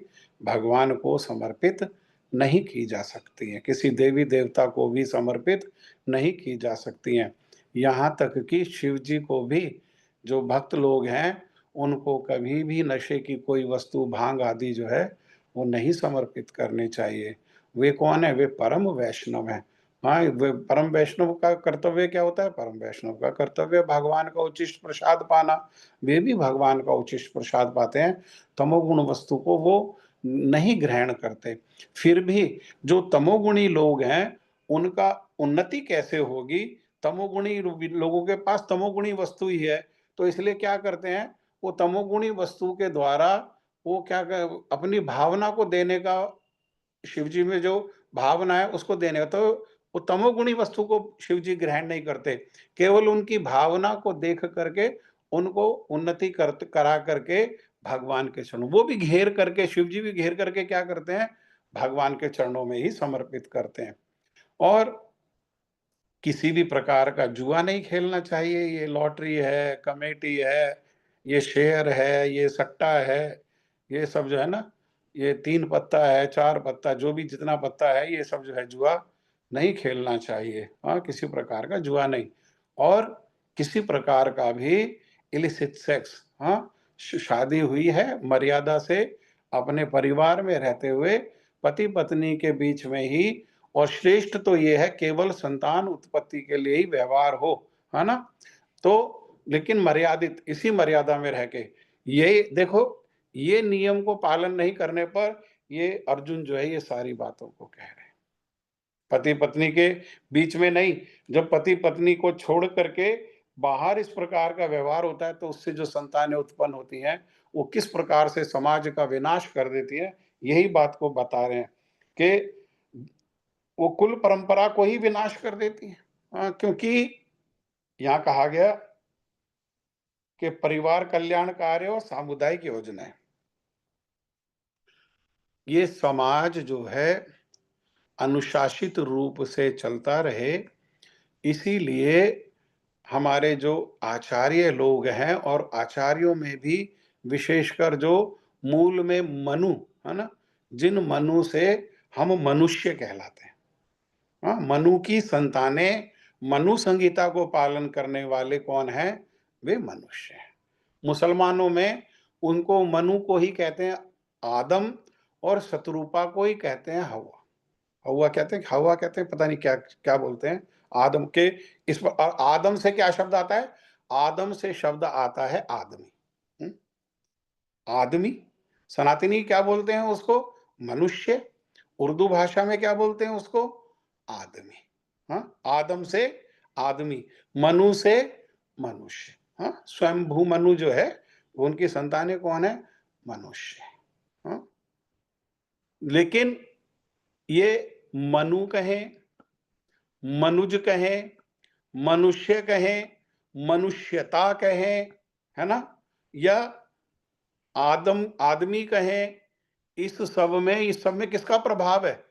भगवान को समर्पित नहीं की जा सकती हैं, किसी देवी देवता को भी समर्पित नहीं की जा सकती हैं। यहाँ तक कि शिव जी को भी जो भक्त लोग हैं, उनको कभी भी नशे की कोई वस्तु, भांग आदि जो है, वो नहीं समर्पित करनी चाहिए। वे कौन है? वे परम वैष्णव हैं। हाँ, वे परम वैष्णव का कर्तव्य क्या होता है? परम वैष्णव का कर्तव्य भगवान का उचिष्ट प्रसाद पाना। वे भी भगवान का उचिष्ट प्रसाद पाते हैं, तमोगुण वस्तु को वो नहीं ग्रहण करते। फिर भी जो तमोगुणी लोग हैं, उनका उन्नति कैसे होगी? तमोगुणी लोगों के पास तमोगुणी वस्तु ही है, तो इसलिए क्या करते हैं, वो तमोगुणी वस्तु के द्वारा वो क्या अपनी भावना को देने का, शिव जी में जो भावना है उसको देने का, तो वो तमोगुणी वस्तु को शिव जी ग्रहण नहीं करते। केवल उनकी भावना को देख करके उनको उन्नति करा करके भगवान के चरणों, वो भी घेर करके, शिव जी भी घेर करके क्या करते हैं? भगवान के चरणों में ही समर्पित करते हैं। और किसी भी प्रकार का जुआ नहीं खेलना चाहिए। ये लॉटरी है, कमेटी है, ये शेयर है, ये सट्टा है, ये सब जो है ना, ये 3 पत्ता है, 4 पत्ता, जो भी जितना पत्ता है, ये सब जो है जुआ नहीं खेलना चाहिए। हाँ, किसी प्रकार का जुआ नहीं। और किसी प्रकार का भी इलिसिट सेक्स, हाँ, शादी हुई है मर्यादा से, अपने परिवार में रहते हुए पति पत्नी के बीच में ही, और श्रेष्ठ तो ये है केवल संतान उत्पत्ति के लिए ही व्यवहार हो, है ना? तो लेकिन मर्यादित, इसी मर्यादा में रह के, ये देखो, ये नियम को पालन नहीं करने पर ये अर्जुन जो है ये सारी बातों को कह रहे हैं। पति पत्नी के बीच में नहीं, जब पति पत्नी को छोड़ करके बाहर इस प्रकार का व्यवहार होता है, तो उससे जो संतानें उत्पन्न होती हैं, वो किस प्रकार से समाज का विनाश कर देती है, यही बात को बता रहे हैं कि वो कुल परंपरा को ही विनाश कर देती है। क्योंकि यहाँ कहा गया कि परिवार कल्याण कार्य और सामुदायिक योजनाएं, ये समाज जो है अनुशासित रूप से चलता रहे, इसीलिए हमारे जो आचार्य लोग हैं और आचार्यों में भी विशेषकर जो मूल में मनु है ना, जिन मनु से हम मनुष्य कहलाते हैं, हाँ, मनु की संतानें, मनु संहिता को पालन करने वाले कौन हैं? वे मनुष्य हैं। मुसलमानों में उनको मनु को ही कहते हैं आदम, और शत्रुपा को ही कहते हैं हवा। हवा कहते हैं, हवा कहते हैं, पता नहीं क्या क्या बोलते हैं आदम के। इस पर और आदम से क्या शब्द आता है? आदम से शब्द आता है आदमी। आदमी, सनातनी क्या बोलते हैं उसको? मनुष्य। उर्दू भाषा में क्या बोलते हैं उसको? आदमी। हाँ, आदम से आदमी, मनु से मनुष्य। हाँ, स्वयंभू मनु जो है उनकी संतानें कौन है? मनुष्य। हाँ, लेकिन ये मनु कहें, मनुज कहें, मनुष्य कहें, मनुष्यता कहें, है ना, या आदमी कहें, इस सब में किसका प्रभाव है?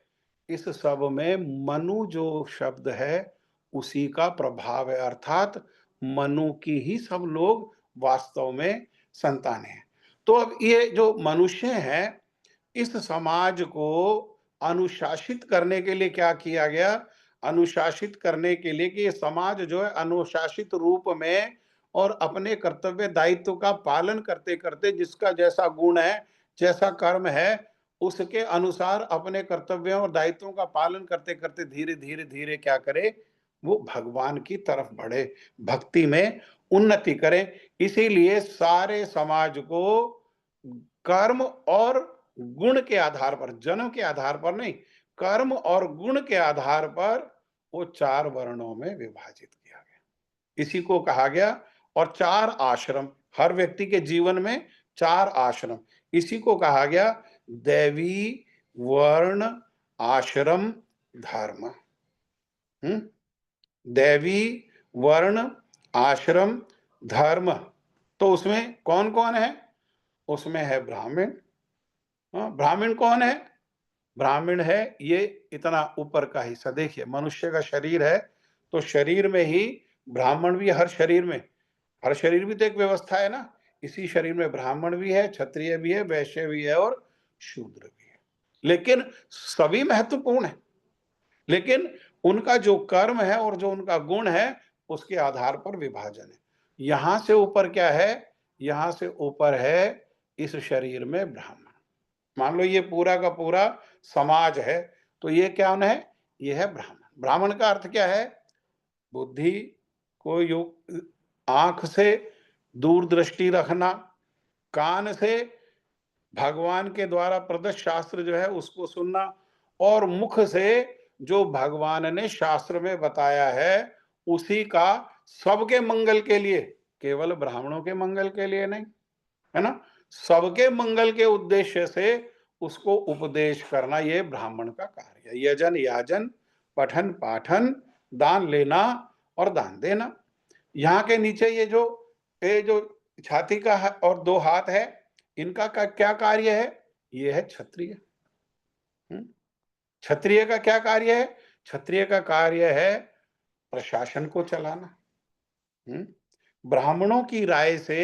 इस सब में मनु जो शब्द है उसी का प्रभाव है, अर्थात मनु की ही सब लोग वास्तव में संतानें हैं। तो अब ये जो मनुष्य है, इस समाज को अनुशासित करने के लिए क्या किया गया? अनुशासित करने के लिए कि ये समाज जो है अनुशासित रूप में और अपने कर्तव्य दायित्व का पालन करते करते, जिसका जैसा गुण है, जैसा कर्म है, उसके अनुसार अपने कर्तव्यों और दायित्वों का पालन करते करते धीरे धीरे धीरे क्या करे? वो भगवान की तरफ बढ़े, भक्ति में उन्नति करे। इसीलिए सारे समाज को कर्म और गुण के आधार पर, जन्म के आधार पर नहीं, कर्म और गुण के आधार पर वो 4 वर्णों में विभाजित किया गया। इसी को कहा गया, और 4 आश्रम, हर व्यक्ति के जीवन में 4 आश्रम, इसी को कहा गया दैवी वर्ण आश्रम धर्म। दैवी वर्ण आश्रम धर्म। तो उसमें कौन कौन है? उसमें है ब्राह्मण। ब्राह्मण कौन है? ब्राह्मण है ये इतना ऊपर का हिस्सा। देखिए, मनुष्य का शरीर है, तो शरीर में ही ब्राह्मण भी, हर शरीर में, हर शरीर भी तो एक व्यवस्था है ना, इसी शरीर में ब्राह्मण भी है, क्षत्रिय भी है, वैश्य भी है और शूद्र भी है। लेकिन सभी महत्वपूर्ण है, लेकिन उनका जो कर्म है और जो उनका गुण है उसके आधार पर विभाजन है। यहां से ऊपर क्या है? यहां से ऊपर है इस शरीर में ब्राह्मण। मान लो ये पूरा का पूरा समाज है, तो ये क्या है? ये है ब्राह्मण। ब्राह्मण का अर्थ क्या है? बुद्धि को आंख से दूरदृष्टि रखना, कान से भगवान के द्वारा प्रदत्त शास्त्र जो है उसको सुनना, और मुख से जो भगवान ने शास्त्र में बताया है उसी का सबके मंगल के लिए, केवल ब्राह्मणों के मंगल के लिए नहीं, है ना, सबके मंगल के उद्देश्य से उसको उपदेश करना, ये ब्राह्मण का कार्य है। यजन याजन, पठन पाठन, दान लेना और दान देना। यहाँ के नीचे ये जो छाती का और 2 हाथ है, इनका क्या कार्य है? ये है क्षत्रिय। क्षत्रिय का क्या कार्य है? क्षत्रिय का कार्य है प्रशासन को चलाना। ब्राह्मणों की राय से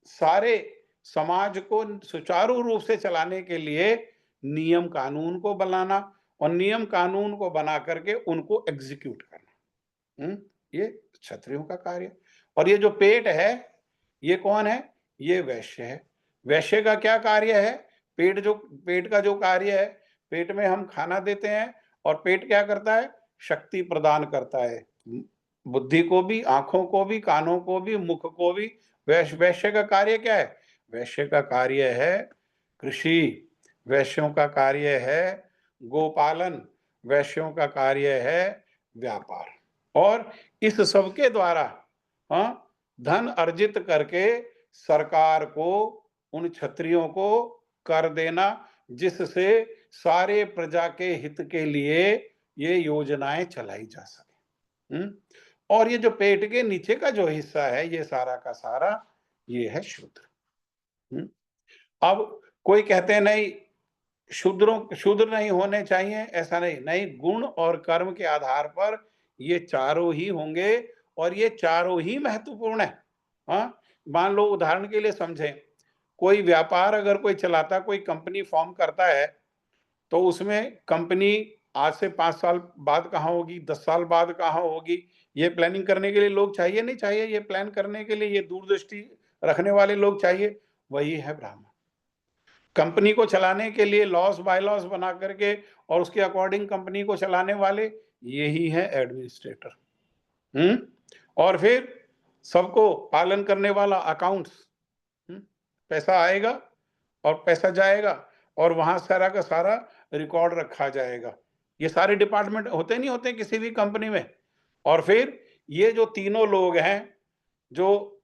सारे समाज को सुचारू रूप से चलाने के लिए नियम कानून को बनाना, और नियम कानून को बना करके उनको एग्जीक्यूट करना, ये क्षत्रियों का कार्य। और ये जो पेट है, ये कौन है? ये वैश्य है। वैश्य का क्या कार्य है? पेट का जो कार्य है, पेट में हम खाना देते हैं, और पेट क्या करता है? शक्ति प्रदान करता है, बुद्धि को भी, आंखों को भी, कानों को भी, मुख को भी। वैश्य का कार्य क्या है? वैश्य का कार्य है कृषि, वैश्यों का कार्य है गोपालन, वैश्यों का कार्य है व्यापार। और इस सब के द्वारा धन अर्जित करके सरकार को, उन क्षत्रियों को कर देना, जिससे सारे प्रजा के हित के लिए ये योजनाएं चलाई जा सके। और ये जो पेट के नीचे का जो हिस्सा है, ये सारा का सारा ये है शूद्र। अब कोई कहते हैं नहीं, शूद्र नहीं होने चाहिए, ऐसा नहीं, नहीं, गुण और कर्म के आधार पर ये चारों ही होंगे और ये चारों ही महत्वपूर्ण है। हाँ, मान लो उदाहरण के लिए समझें, कोई व्यापार अगर कोई चलाता, कोई कंपनी फॉर्म करता है, तो उसमें कंपनी आज से 5 साल बाद कहाँ होगी, 10 साल बाद कहाँ होगी, ये प्लानिंग करने के लिए लोग चाहिए नहीं चाहिए? ये प्लान करने के लिए ये दूरदृष्टि रखने वाले लोग चाहिए। वही है ब्राह्मण। कंपनी को चलाने के लिए लॉस बाय लॉस बना करके और उसके अकॉर्डिंग कंपनी को चलाने वाले यही है एडमिनिस्ट्रेटर। और फिर सबको पालन करने वाला अकाउंट्स। पैसा आएगा और पैसा जाएगा और वहां सारा का सारा रिकॉर्ड रखा जाएगा। ये सारे डिपार्टमेंट होते नहीं होते किसी भी कंपनी में। और फिर ये जो तीनों लोग हैं, जो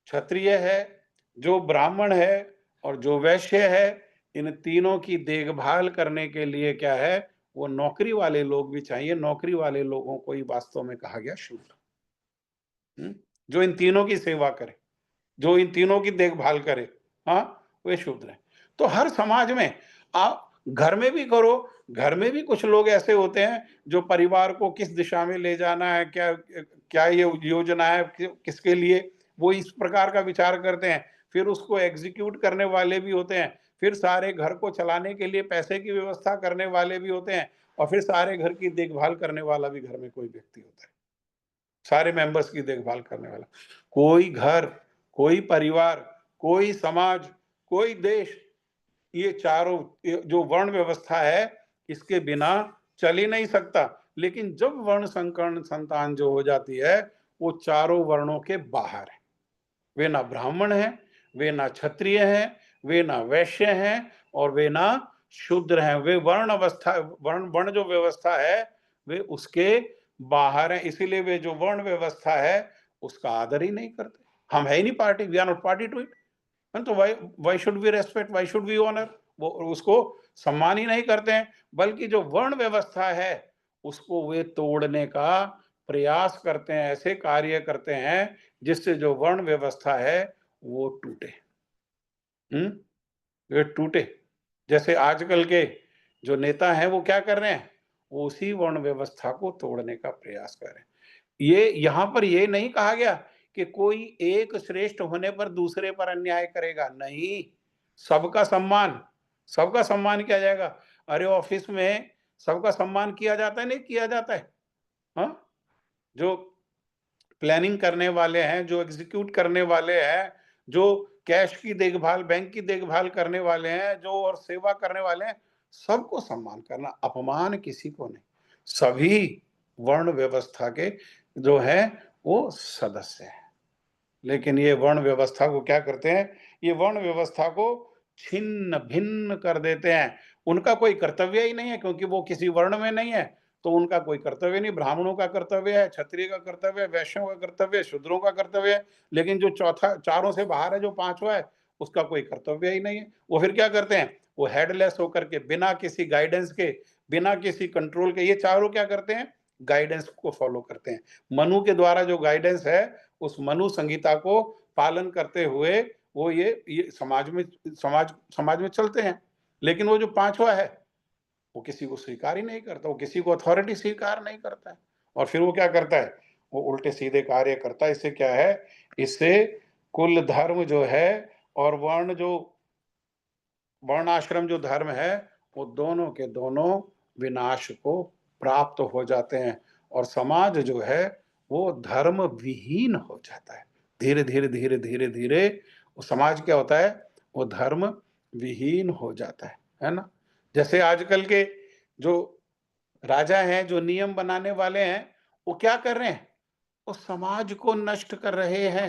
क्षत्रिय है, जो ब्राह्मण है और जो वैश्य है, इन तीनों की देखभाल करने के लिए क्या है, वो नौकरी वाले लोग भी चाहिए। नौकरी वाले लोगों को ही वास्तव में कहा गया शूद्र। जो इन तीनों की सेवा करे, जो इन तीनों की देखभाल करे, हाँ, वे शूद्र हैं। तो हर समाज में आप घर में भी करो, घर में भी कुछ लोग ऐसे होते हैं जो परिवार को किस दिशा में ले जाना है, क्या क्या ये योजना है, किसके लिए, वो इस प्रकार का विचार करते हैं। फिर उसको एग्जीक्यूट करने वाले भी होते हैं, फिर सारे घर को चलाने के लिए पैसे की व्यवस्था करने वाले भी होते हैं, और फिर सारे घर की देखभाल करने वाला भी घर में कोई व्यक्ति होता है, सारे मेंबर्स की देखभाल करने वाला। कोई घर, कोई परिवार, कोई समाज, कोई देश, ये चारों जो वर्ण व्यवस्था है, इसके बिना चल ही नहीं सकता। लेकिन जब वर्ण संकर्ण संतान जो हो जाती है, वो चारों वर्णों के बाहर है। वे ना ब्राह्मण हैं, वे ना क्षत्रिय हैं, वे ना वैश्य हैं और वे ना शूद्र हैं। वे वर्ण अवस्था, वर्ण जो व्यवस्था है, वे उसके बाहर हैं। इसीलिए वे जो वर्ण व्यवस्था है, उसका आदर ही नहीं करते। हम है ही नहीं party, we are not party to it. तो why should we respect, why should we honour? वो उसको सम्मान ही नहीं करते हैं, बल्कि जो वर्ण व्यवस्था है उसको वे तोड़ने का प्रयास करते हैं, ऐसे कार्य करते हैं जिससे जो वर्ण व्यवस्था है वो टूटे। वे टूटे। जैसे आजकल के जो नेता हैं वो क्या कर रहे हैं, वो उसी वर्ण व्यवस्था को तोड़ने का प्रयास कर रहे हैं। ये यहाँ पर ये नहीं कहा गया कि कोई एक श्रेष्ठ होने पर दूसरे पर अन्याय करेगा, नहीं, सबका सम्मान, सबका सम्मान किया जाएगा। अरे ऑफिस में सबका सम्मान किया जाता है, नहीं किया जाता है? हाँ, जो प्लानिंग करने वाले हैं, जो एग्जीक्यूट करने वाले हैं, जो कैश की देखभाल, बैंक की देखभाल करने वाले हैं, जो और सेवा करने वाले हैं, सबको सम्मान करना, अपमान किसी को नहीं। सभी वर्ण व्यवस्था के जो है वो सदस्य हैं। लेकिन ये वर्ण व्यवस्था को क्या करते हैं, ये वर्ण व्यवस्था को छिन्न भिन्न कर देते हैं। उनका कोई कर्तव्य ही नहीं है, क्योंकि वो किसी वर्ण में नहीं है, तो उनका कोई कर्तव्य नहीं। ब्राह्मणों का कर्तव्य है, क्षत्रिय का कर्तव्य है, वैश्यों का कर्तव्य है, शूद्रों का कर्तव्य है। लेकिन जो चौथा, चारों से बाहर है, जो पांचवा है, उसका कोई कर्तव्य ही नहीं है। वो फिर क्या करते हैं, वो हेडलेस होकर के, बिना किसी गाइडेंस के, बिना किसी कंट्रोल के, ये चारों क्या करते हैं, गाइडेंस को फॉलो करते हैं। मनु के द्वारा जो गाइडेंस है, उस मनु संहिता को पालन करते हुए वो ये समाज में चलते हैं। लेकिन वो जो पांचवा है, वो किसी को स्वीकार ही नहीं करता, वो किसी को अथॉरिटी स्वीकार नहीं करता है। और फिर वो क्या करता है, वो उल्टे सीधे कार्य करता है। इससे क्या है, इससे कुल धर्म जो है और वर्ण आश्रम जो धर्म है, वो दोनों के दोनों विनाश को प्राप्त हो जाते हैं और समाज जो है वो धर्म विहीन हो जाता है। धीरे धीरे धीरे धीरे धीरे वो समाज क्या होता है, वो धर्म विहीन हो जाता है ना। जैसे आजकल के जो राजा हैं, जो नियम बनाने वाले हैं, वो क्या कर रहे हैं, वो समाज को नष्ट कर रहे हैं।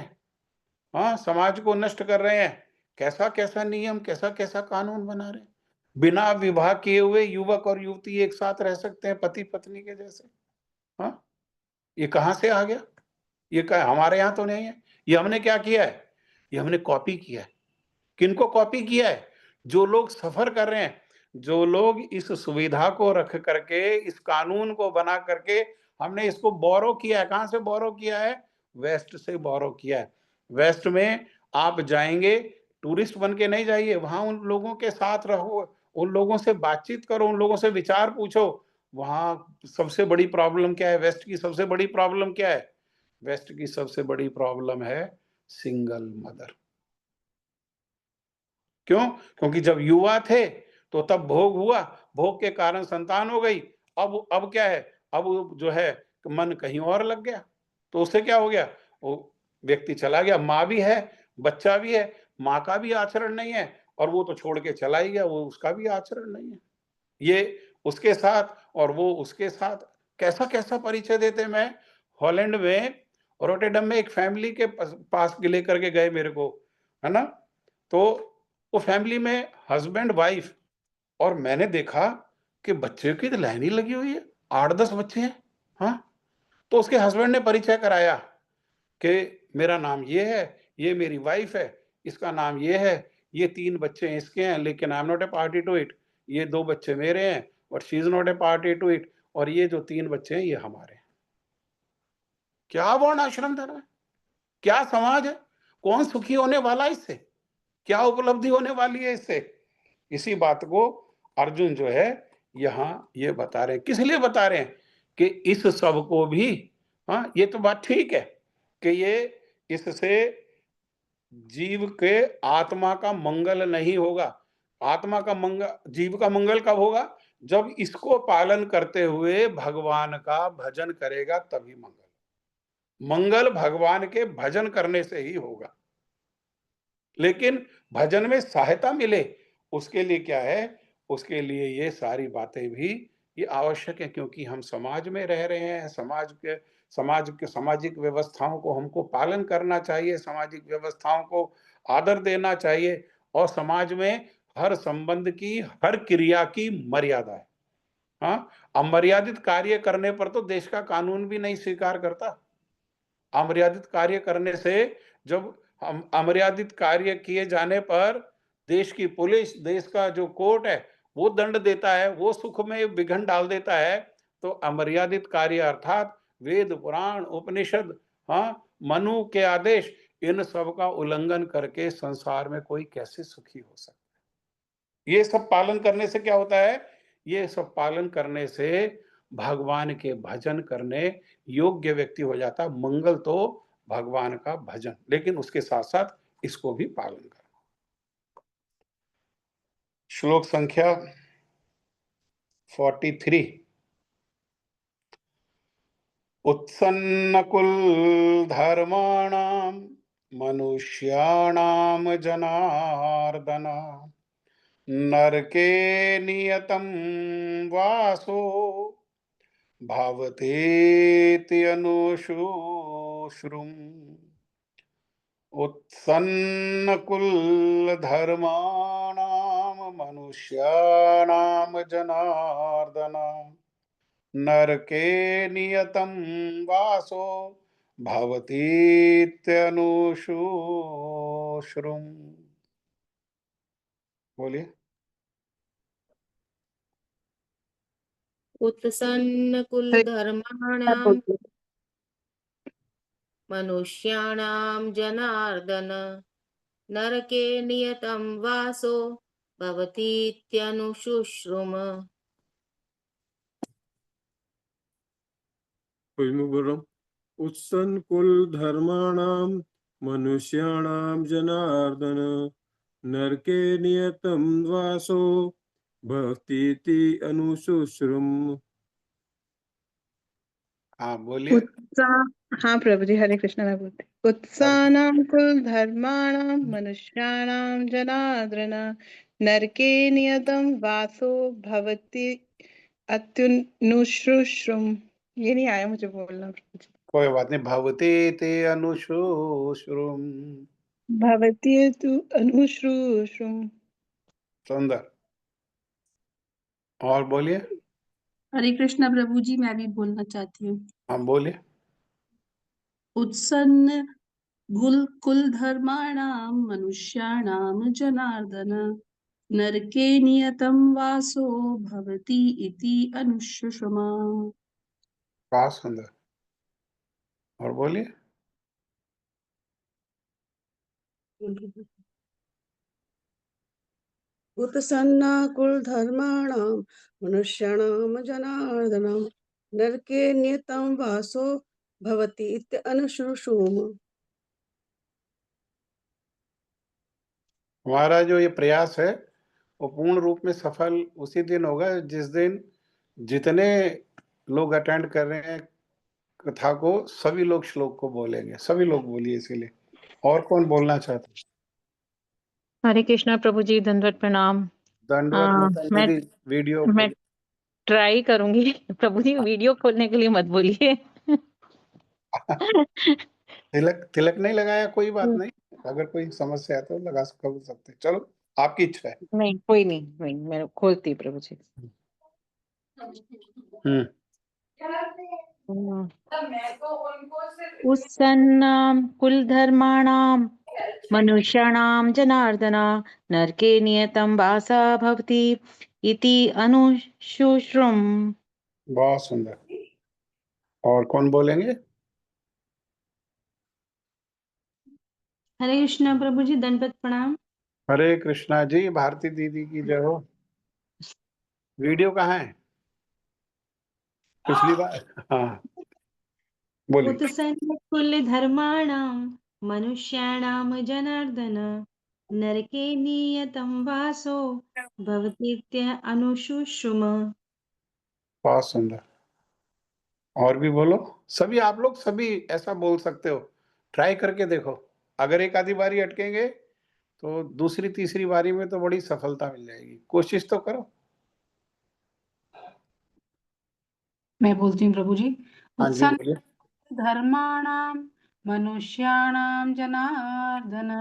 हाँ, समाज को नष्ट कर रहे हैं। कैसा कैसा नियम, कैसा कैसा कानून बना रहे हैं। बिना विवाह किए हुए युवक और युवती एक साथ रह सकते हैं, पति पत्नी के जैसे। हाँ, ये कहाँ से आ गया? ये क्या हमारे यहाँ तो नहीं है। ये हमने क्या किया है, ये हमने कॉपी किया है। किनको कॉपी किया है? जो लोग सफर कर रहे हैं, जो लोग इस सुविधा को रख करके, इस कानून को बना करके, हमने इसको बोरो किया है। कहां से बोरो किया है? वेस्ट से बोरो किया है। वेस्ट में आप जाएंगे, टूरिस्ट बन के नहीं जाइए, वहां उन लोगों के साथ रहो, उन लोगों से बातचीत करो, उन लोगों से विचार पूछो। वहां सबसे बड़ी प्रॉब्लम क्या है? वेस्ट की सबसे बड़ी प्रॉब्लम क्या है? वेस्ट की सबसे बड़ी प्रॉब्लम है सिंगल मदर। क्यों? क्योंकि जब युवा थे तो तब भोग हुआ, भोग के कारण संतान हो गई। अब क्या है? अब जो है मन कहीं और लग गया, तो उससे क्या हो गया? वो व्यक्ति चला गया। माँ भी है, बच्चा भी है, माँ का भी आचरण नहीं है और वो तो छोड़ के चला ही गया, वो उसका भी आचरण नहीं है। ये उसके साथ और वो उसके साथ कैसा-कैसा परिचय देते। मैं हॉलैंड में रोटेरडम में एक फैमिली के पास लेकर के गए मेरे को, है ना? तो वो फैमिली में हस्बैंड वाइफ, और मैंने देखा कि बच्चे की तो लाइन ही लगी हुई है, 8-10 बच्चे हैं। हाँ, तो उसके हस्बैंड ने परिचय कराया कि मेरा नाम ये है, ये मेरी वाइफ है, इसका नाम ये है, ये 3 बच्चे इसके हैं, लेकिन I am not a party to it. ये 2 बच्चे मेरे हैं, but she is not a party to it. और ये जो 3 बच्चे हैं ये हमारे हैं। क्या वर्ण आश्रम धर्म है? क्या समाज है? कौन सुखी होने वाला है इससे? क्या उपलब्धि होने वाली है इससे? इसी बात को अर्जुन जो है यहाँ ये बता रहे हैं। किस लिए बता रहे हैं? कि इस सब को भी, हाँ, ये तो बात ठीक है कि ये इससे जीव के आत्मा का मंगल नहीं होगा। आत्मा का मंगल, जीव का मंगल कब होगा? जब इसको पालन करते हुए भगवान का भजन करेगा तभी मंगल। मंगल भगवान के भजन करने से ही होगा। लेकिन भजन में सहायता मिले उसके लिए क्या है? उसके लिए ये सारी बातें भी ये आवश्यक है, क्योंकि हम समाज में रह रहे हैं। समाज के सामाजिक व्यवस्थाओं को हमको पालन करना चाहिए, सामाजिक व्यवस्थाओं को आदर देना चाहिए, और समाज में हर संबंध की, हर क्रिया की मर्यादा है। हाँ, अमर्यादित कार्य करने पर तो देश का कानून भी नहीं स्वीकार करता। अमर्यादित कार्य करने से, जब हम अमर्यादित कार्य किए जाने पर देश की पुलिस, देश का जो कोर्ट है, वो दंड देता है, वो सुख में विघन डाल देता है, तो अमर्यादित कार्य अर्थात वेद, पुराण, उपनिषद, हाँ, मनु के आदेश, इन सब का उल्लंघन करके संसार में कोई कैसे सुखी हो सकता है? ये सब पालन करने से क्या होता है? ये सब पालन करने से भगवान के भजन करने योग्य व्यक्ति हो जाता है। मंगल तो भगवान का भजन, लेकिन उसके साथ-साथ इसको भी पालन करना। श्लोक संख्या 43। उत्सन्नकुल धर्माणां मनुष्याणां जनार्दन नरके नियतं वासो भवतीति अनुशुश्रुम्। उत्सन्नकुलधर्माणां मनुष्याणां जनार्दन नरके नियतं वासो भवतीत्यनुशुश्रुम्। बोलिए। उत्सन्नकुलधर्माणां मनुष्याणां जनार्दन नरके नियतं वासो भवतीत्यनुशुश्रुम। कोई मैं बोल रहा हूँ। उत्सन्न कुल धर्माणाम मनुष्याणाम जनार्दन नरके नियतम वासो भक्ति अनुशुश्रुम। हाँ, बोलिए। हाँ प्रभु जी, हरे कृष्ण। मैं बोलती उत्सानां कुल धर्माणां मनुष्याणां जनार्दन नरके नियतं वासो भवति अत्युनुशुश्रुम। ये नहीं आया मुझे बोलना प्रभु जी। कोई बात नहीं। भवतीति अनुशुश्रुम्। भवति अनुशुश्रुम। सुंदर। और बोलिए। हरे कृष्णा प्रभु जी, मैं भी बोलना चाहती हूँ। हम बोलिए। उत्सन्न कुल धर्माणां मनुष्याणां जनार्दन नरके नियतं वासो भवति इति अनुशुश्रुमा। बहुत सुंदर। और बोलिए। उत्सन्ना कुलधर्माणां मनुष्याणां जनार्दनम् नरके नियतं वासो भवति इत्यनुशुश्रुम। हमारा जो ये प्रयास है वो पूर्ण रूप में सफल उसी दिन होगा जिस दिन जितने लोग अटेंड कर रहे हैं कथा को, सभी लोग श्लोक को बोलेंगे। सभी लोग बोलिए इसीलिए। और कौन बोलना चाहते हैं? हरे कृष्णा प्रभु जी, दंडवत प्रणाम। दंडवत नीता मैं दीदी, वीडियो मैं ट्राई करूंगी। प्रभु जी वीडियो खोलने के लिए मत बोलिए। तिलक तिलक नहीं लगाया, कोई बात नहीं। अगर कोई समस्या है तो लगा सकते। चलो, आपकी इच्छा है। नहीं, कोई नहीं, नहीं मैं खोलती प्रभु जी। हम्म उत्सन्नां कुलधर्माणां मनुष्याणां जनार्दन नरके नियतं वासा भवति इति अनुशुश्रुम। बहुत सुंदर। और कौन बोलेंगे? हरे कृष्णा प्रभु जी, दंडवत प्रणाम। हरे कृष्णा जी, भारती दीदी की जय हो। वीडियो कहाँ है? पिछली बार, हाँ बोलिए। उत्सन्न कुल धर्माणां मनुष्याणां जनार्दन नरके नियतं वासो भवतीत्य अनुशुश्रुम। बहुत सुंदर। और भी बोलो। सभी आप लोग सभी ऐसा बोल सकते हो। ट्राई करके देखो। अगर एक आधी बारी अटकेंगे तो दूसरी तीसरी बारी में तो बड़ी सफलता मिल जाएगी। कोशिश तो करो। मैं बोलती हूँ प्रभु जी। हाँ जी उत्सन्न बोलिए। धर्माणां मनुष्याणां जनार्दन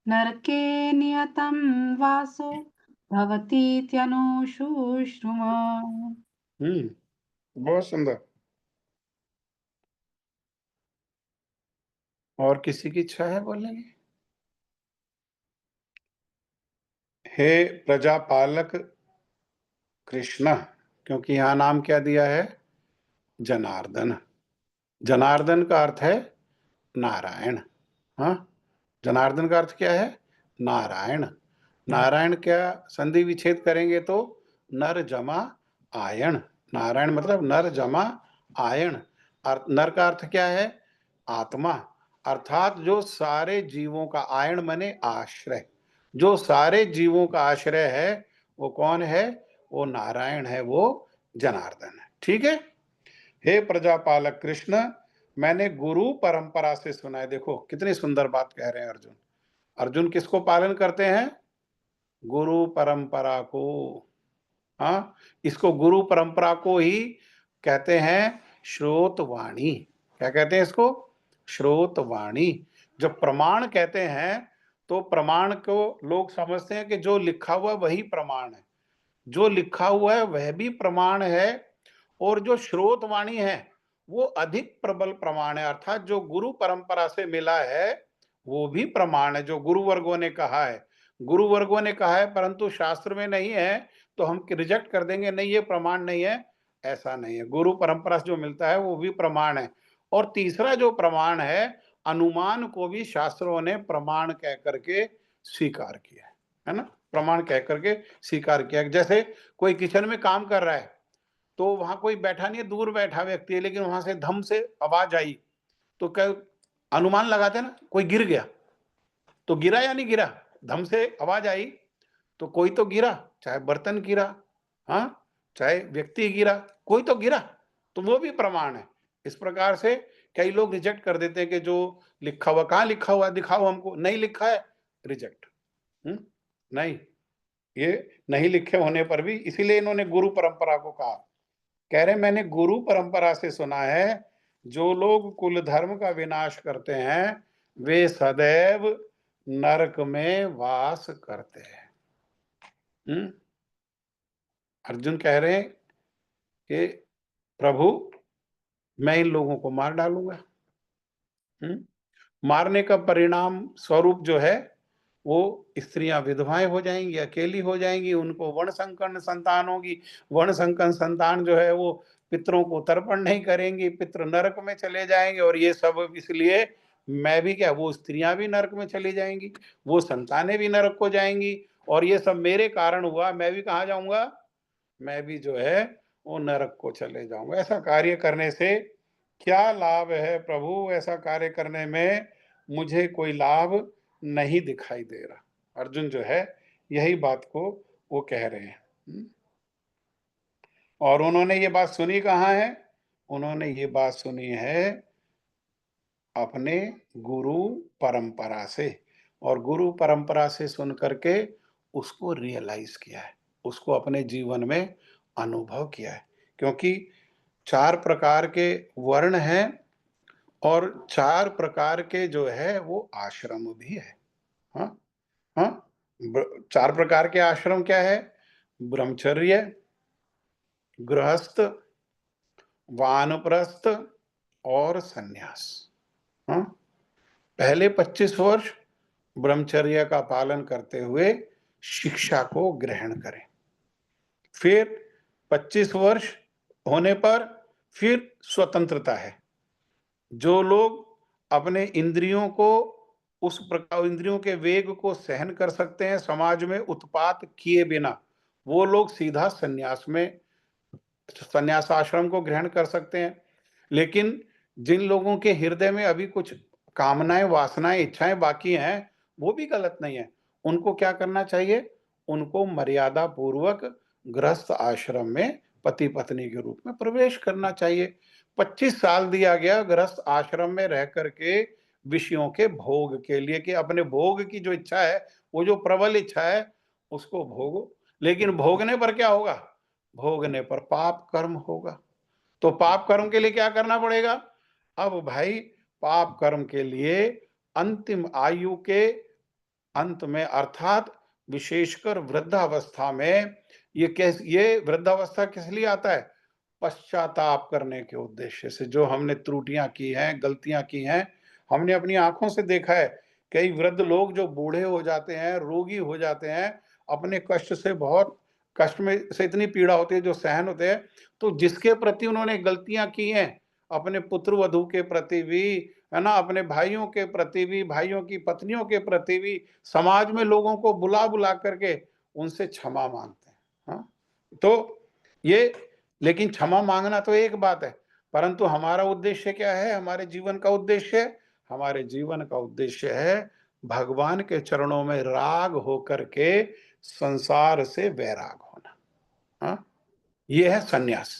नरके नियतं वासो भवतीत्यनुशुश्रुम। बहुत सुंदर। और किसी की इच्छा है बोलने की? हे प्रजापालक कृष्ण, क्योंकि यहाँ नाम क्या दिया है? जनार्दन। जनार्दन का अर्थ है नारायण। हाँ, जनार्दन का अर्थ क्या है? नारायण। नारायण क्या संधि विच्छेद करेंगे तो नर जमा आयण। नारायण मतलब नर जमा आयण। नर का अर्थ क्या है? आत्मा। अर्थात जो सारे जीवों का, आयण माने आश्रय, जो सारे जीवों का आश्रय है वो कौन है? वो नारायण है, वो जनार्दन है। ठीक है। हे प्रजापालक कृष्ण, मैंने गुरु परंपरा से सुना है। देखो कितनी सुंदर बात कह रहे हैं अर्जुन। अर्जुन किसको पालन करते हैं? गुरु परंपरा को। हाँ, इसको गुरु परंपरा को ही कहते हैं श्रोतवाणी। क्या कहते हैं इसको? श्रोतवाणी। जब प्रमाण कहते हैं तो प्रमाण को लोग समझते हैं कि जो लिखा हुआ वही प्रमाण है। जो लिखा हुआ है वह भी प्रमाण है, और जो श्रोतवाणी है वो अधिक प्रबल प्रमाण है। अर्थात जो गुरु परंपरा से मिला है वो भी प्रमाण है, जो गुरु वर्गों ने कहा है। गुरु वर्गों ने कहा है परंतु शास्त्र में नहीं है तो हम रिजेक्ट कर देंगे, नहीं ये प्रमाण नहीं है। ऐसा नहीं है। गुरु परंपरा से जो मिलता है वो भी प्रमाण है। और तीसरा जो प्रमाण है, अनुमान को भी शास्त्रों ने प्रमाण कह करके स्वीकार किया है ना? प्रमाण कह करके स्वीकार किया। जैसे कोई किचन में काम कर रहा है तो वहां कोई बैठा नहीं है, दूर बैठा व्यक्ति है, लेकिन वहां से धम से आवाज आई तो क्या अनुमान लगाते ना, कोई गिर गया तो गिरा या नहीं गिरा? धम से आवाज आई तो कोई तो गिरा, चाहे बर्तन गिरा, हाँ, चाहे व्यक्ति गिरा, कोई तो गिरा, तो वो भी प्रमाण है। इस प्रकार से कई लोग रिजेक्ट कर देते हैं कि जो लिखा हुआ, कहाँ लिखा हुआ दिखाओ हमको, नहीं लिखा है, रिजेक्ट। नहीं, ये नहीं लिखे होने पर भी, इसीलिए इन्होंने गुरु परंपरा को कहा। कह रहे मैंने गुरु परंपरा से सुना है जो लोग कुल धर्म का विनाश करते हैं वे सदैव नरक में वास करते हैं। अर्जुन कह रहे हैं कि प्रभु मैं इन लोगों को मार डालूंगा। मारने का परिणाम स्वरूप जो है वो स्त्रियां विधवाएं हो जाएंगी, अकेली हो जाएंगी, उनको वर्ण संकर्ण संतान होगी। वर्ण संकर्ण संतान जो है वो पितरों को तर्पण नहीं करेंगी, पितृ नरक में चले जाएंगे। और ये सब इसलिए मैं भी क्या, वो स्त्रियां भी नरक में चली जाएंगी, वो संतानें भी नरक को जाएंगी, और ये सब मेरे कारण हुआ, मैं भी कहाँ जाऊंगा, मैं भी जो है वो नरक को चले जाऊंगा। ऐसा कार्य करने से क्या लाभ है प्रभु? ऐसा कार्य करने में मुझे कोई लाभ नहीं दिखाई दे रहा। अर्जुन जो है यही बात को वो कह रहे हैं। और उन्होंने ये बात सुनी कहाँ है? उन्होंने ये बात सुनी है अपने गुरु परंपरा से, और गुरु परंपरा से सुन करके उसको रियलाइज किया है, उसको अपने जीवन में अनुभव किया है। क्योंकि 4 प्रकार के वर्ण हैं और 4 प्रकार के जो है वो आश्रम भी है। हाँ हाँ, 4 प्रकार के आश्रम क्या है? ब्रह्मचर्य, गृहस्थ, वानप्रस्थ और सन्यास। हाँ, पहले 25 वर्ष ब्रह्मचर्य का पालन करते हुए शिक्षा को ग्रहण करें। फिर 25 वर्ष होने पर फिर स्वतंत्रता है। जो लोग अपने इंद्रियों को उस प्रकार, इंद्रियों के वेग को सहन कर सकते हैं, समाज में उत्पात किए बिना, वो लोग सीधा संन्यास आश्रम को ग्रहण कर सकते हैं। लेकिन जिन लोगों के हृदय में अभी कुछ कामनाएं, वासनाएं, इच्छाएं बाकी हैं, वो भी गलत नहीं है। उनको क्या करना चाहिए? उनको मर्यादा पूर्वक गृहस्थ आश्रम में पति पत्नी के रूप में प्रवेश करना चाहिए। 25 साल दिया गया गृहस्थ आश्रम में रह करके विषयों के भोग के लिए, कि अपने भोग की जो इच्छा है, वो जो प्रबल इच्छा है, उसको भोगो। लेकिन भोगने पर क्या होगा? भोगने पर पाप कर्म होगा। तो पाप कर्म के लिए क्या करना पड़ेगा? अब भाई पाप कर्म के लिए अंतिम आयु के अंत में, अर्थात विशेषकर वृद्धावस्था में, ये वृद्धावस्था किस लिए आता है? पश्चाताप करने के उद्देश्य से। जो हमने त्रुटियां की हैं, गलतियां की हैं, हमने अपनी आंखों से देखा है। कई वृद्ध लोग जो बूढ़े हो जाते हैं, रोगी हो जाते हैं, अपने कष्ट से, बहुत कष्ट में से इतनी पीड़ा होती है जो सहन होते हैं, तो जिसके प्रति उन्होंने गलतियां की हैं, अपने पुत्र वधू के प्रति भी, है ना, अपने भाइयों के प्रति भी, भाइयों की पत्नियों के प्रति भी, समाज में लोगों को बुला बुला करके उनसे क्षमा मांगते हैं। हाँ, तो ये, लेकिन क्षमा मांगना तो एक बात है, परंतु हमारा उद्देश्य क्या है? हमारे जीवन का उद्देश्य, हमारे जीवन का उद्देश्य है भगवान के चरणों में राग होकर के संसार से वैराग होना। हाँ, ये है सन्यास।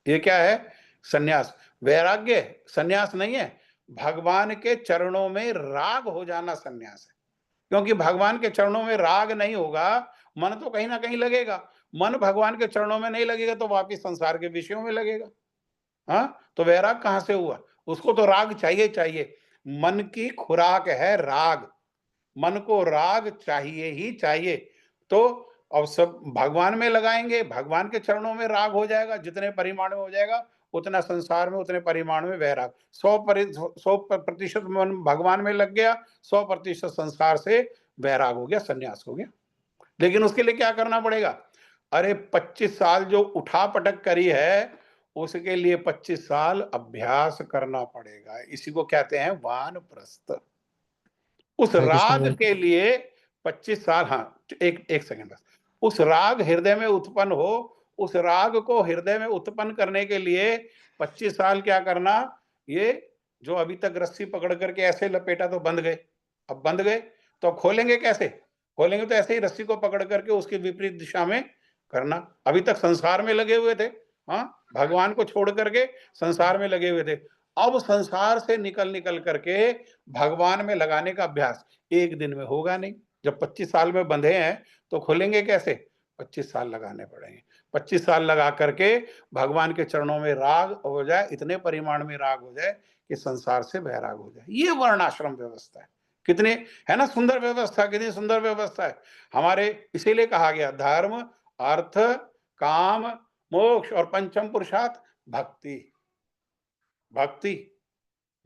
ये क्या है? सन्यास। वैराग्य सन्यास नहीं है, भगवान के चरणों में राग हो जाना सन्यास है। क्योंकि भगवान के चरणों में राग नहीं होगा, मन तो कहीं ना कहीं लगेगा। मन भगवान के चरणों में नहीं लगेगा तो वापिस संसार के विषयों में लगेगा। हाँ, तो वैराग कहां से हुआ? उसको तो राग चाहिए चाहिए। मन की खुराक है राग, मन को राग चाहिए ही चाहिए। तो अब सब भगवान में लगाएंगे, भगवान के चरणों में राग हो जाएगा। जितने परिमाण में हो जाएगा उतना संसार में, उतने परिमाण में वैराग। 100% मन भगवान में लग गया, 100% संसार से वैराग हो गया, संन्यास हो गया। लेकिन उसके लिए क्या करना पड़ेगा? अरे 25 साल जो उठा पटक करी है, उसके लिए 25 साल अभ्यास करना पड़ेगा। इसी को कहते हैं वानप्रस्थ। उस राग के लिए 25 साल, हाँ, एक सेकंड बस। उस राग हृदय में उत्पन्न हो, उस राग को हृदय में उत्पन्न करने के लिए 25 साल क्या करना? ये जो अभी तक रस्सी पकड़ करके ऐसे लपेटा तो बंध गए, अब बंध गए तो खोलेंगे कैसे? खोलेंगे तो ऐसे ही रस्सी को पकड़ करके उसकी विपरीत दिशा में करना। अभी तक संसार में लगे हुए थे, हाँ, भगवान को छोड़ करके संसार में लगे हुए थे। अब संसार से निकल करके भगवान में लगाने का अभ्यास एक दिन में होगा नहीं। जब 25 साल में बंधे हैं तो खोलेंगे कैसे? 25 साल लगाने पड़ेंगे। 25 साल लगा करके भगवान के चरणों में राग हो जाए, इतने परिमाण में राग हो जाए कि संसार से वैराग हो जाए। ये वर्णाश्रम व्यवस्था है। कितने, है ना, सुंदर व्यवस्था, कितनी सुंदर व्यवस्था है हमारे। इसीलिए कहा गया धर्म, अर्थ, काम, मोक्ष और पंचम पुरुषार्थ भक्ति। भक्ति।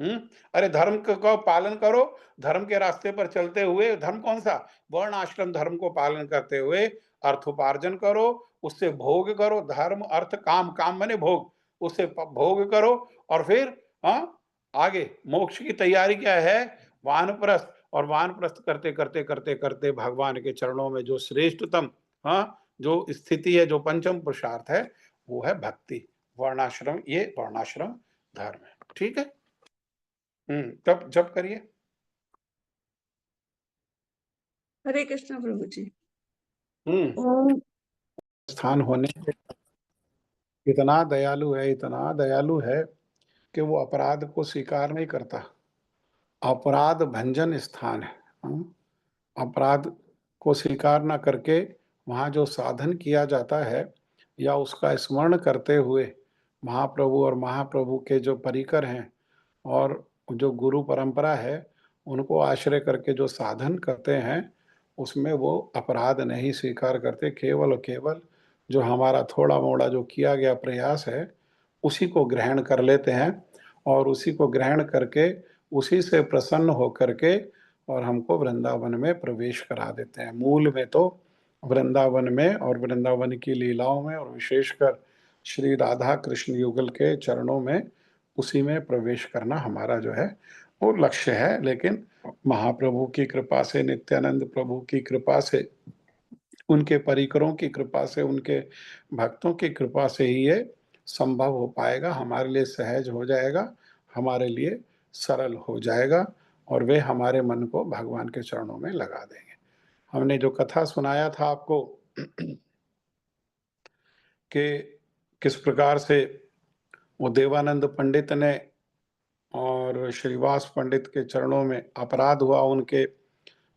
अरे धर्म का पालन करो, धर्म के रास्ते पर चलते हुए, धर्म कौन सा? वर्ण आश्रम धर्म को पालन करते हुए अर्थोपार्जन करो, उससे भोग करो। धर्म, अर्थ, काम, काम माने भोग, उससे भोग करो। और फिर आगे मोक्ष की तैयारी क्या है? वानप्रस्थ। और वानप्रस्थ करते करते करते करते भगवान के चरणों में जो श्रेष्ठतम, हाँ, जो स्थिति है, जो पंचम पुरुषार्थ है, वो है भक्ति। वर्णाश्रम, ये वर्णाश्रम धर्म है। ठीक है। तब जप करिए। हरे कृष्णा प्रभु जी। ओम स्थान होने से इतना दयालु है, इतना दयालु है कि वो अपराध को स्वीकार नहीं करता। अपराध भंजन स्थान है। अपराध को स्वीकार न करके वहाँ जो साधन किया जाता है या उसका स्मरण करते हुए महाप्रभु और महाप्रभु के जो परिकर हैं और जो गुरु परंपरा है, उनको आश्रय करके जो साधन करते हैं, उसमें वो अपराध नहीं स्वीकार करते। केवल और केवल जो हमारा थोड़ा मोड़ा जो किया गया प्रयास है, उसी को ग्रहण कर लेते हैं और उसी को ग्रहण करके उसी से प्रसन्न होकर के और हमको वृंदावन में प्रवेश करा देते हैं। मूल में तो वृंदावन में और वृंदावन की लीलाओं में और विशेषकर श्री राधा कृष्ण युगल के चरणों में, उसी में प्रवेश करना हमारा जो है वो लक्ष्य है। लेकिन महाप्रभु की कृपा से, नित्यानंद प्रभु की कृपा से, उनके परिकरों की कृपा से, उनके भक्तों की कृपा से ही ये संभव हो पाएगा। हमारे लिए सहज हो जाएगा, हमारे लिए सरल हो जाएगा और वे हमारे मन को भगवान के चरणों में लगा देंगे। हमने जो कथा सुनाया था आपको कि किस प्रकार से वो देवानंद पंडित ने और श्रीवास पंडित के चरणों में अपराध हुआ, उनके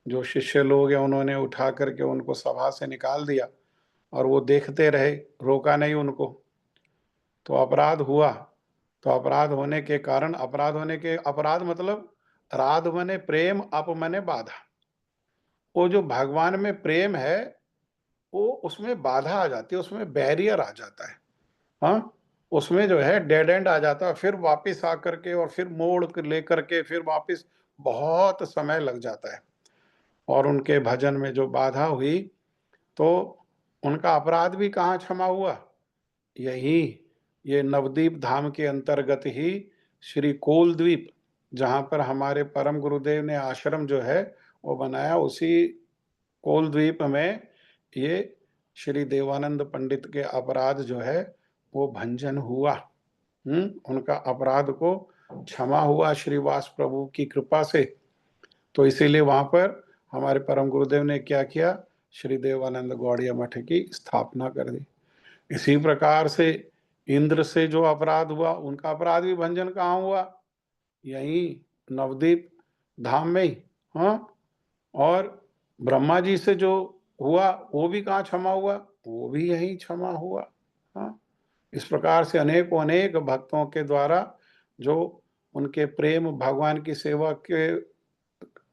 जो शिष्य लोग हैं उन्होंने उठा करके उनको सभा से निकाल दिया और वो देखते रहे, रोका नहीं उनको। तो अपराध हुआ। तो अपराध होने के कारण, अपराध मतलब राध मने प्रेम, अप मने बाधा। वो जो भगवान में प्रेम है वो उसमें बाधा आ जाती है, उसमें बैरियर आ जाता है। हाँ, उसमें जो है डेड एंड आ जाता है, फिर वापस आकर के और फिर मोड़ लेकर के फिर वापस बहुत समय लग जाता है। और उनके भजन में जो बाधा हुई तो उनका अपराध भी कहाँ क्षमा हुआ? यही ये नवदीप धाम के अंतर्गत ही श्री कोलद्वीप, जहाँ पर हमारे परम गुरुदेव ने आश्रम जो है वो बनाया, उसी कोलद्वीप में ये श्री देवानंद पंडित के अपराध जो है वो भंजन हुआ। उनका अपराध को क्षमा हुआ श्रीवास प्रभु की कृपा से। तो इसीलिए वहां पर हमारे परम गुरुदेव ने क्या किया? श्री देवानंद गौड़िया मठ की स्थापना कर दी। इसी प्रकार से इंद्र से जो अपराध हुआ, उनका अपराध भी भंजन कहाँ हुआ? यही नवदीप धाम में ही। हाँ, और ब्रह्मा जी से जो हुआ वो भी कहाँ क्षमा हुआ? वो भी यही क्षमा हुआ। हाँ, इस प्रकार से अनेक भक्तों के द्वारा जो उनके प्रेम, भगवान की सेवा के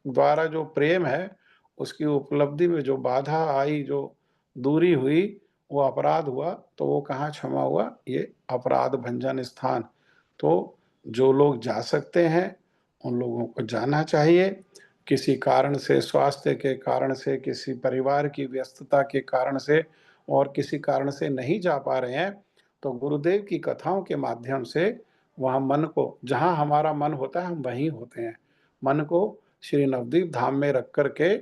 द्वारा जो प्रेम है, उसकी उपलब्धि में जो बाधा आई, जो दूरी हुई, वो अपराध हुआ, तो वो कहाँ क्षमा हुआ? ये अपराध भंजन स्थान। तो जो लोग जा सकते हैं उन लोगों को जाना चाहिए। किसी कारण से, स्वास्थ्य के कारण से, किसी परिवार की व्यस्तता के कारण से और किसी कारण से नहीं जा पा रहे हैं, तो गुरुदेव की कथाओं के माध्यम से वहाँ मन को, जहाँ हमारा मन होता है हम वहीं होते हैं, मन को श्री नवदीप धाम में रख करके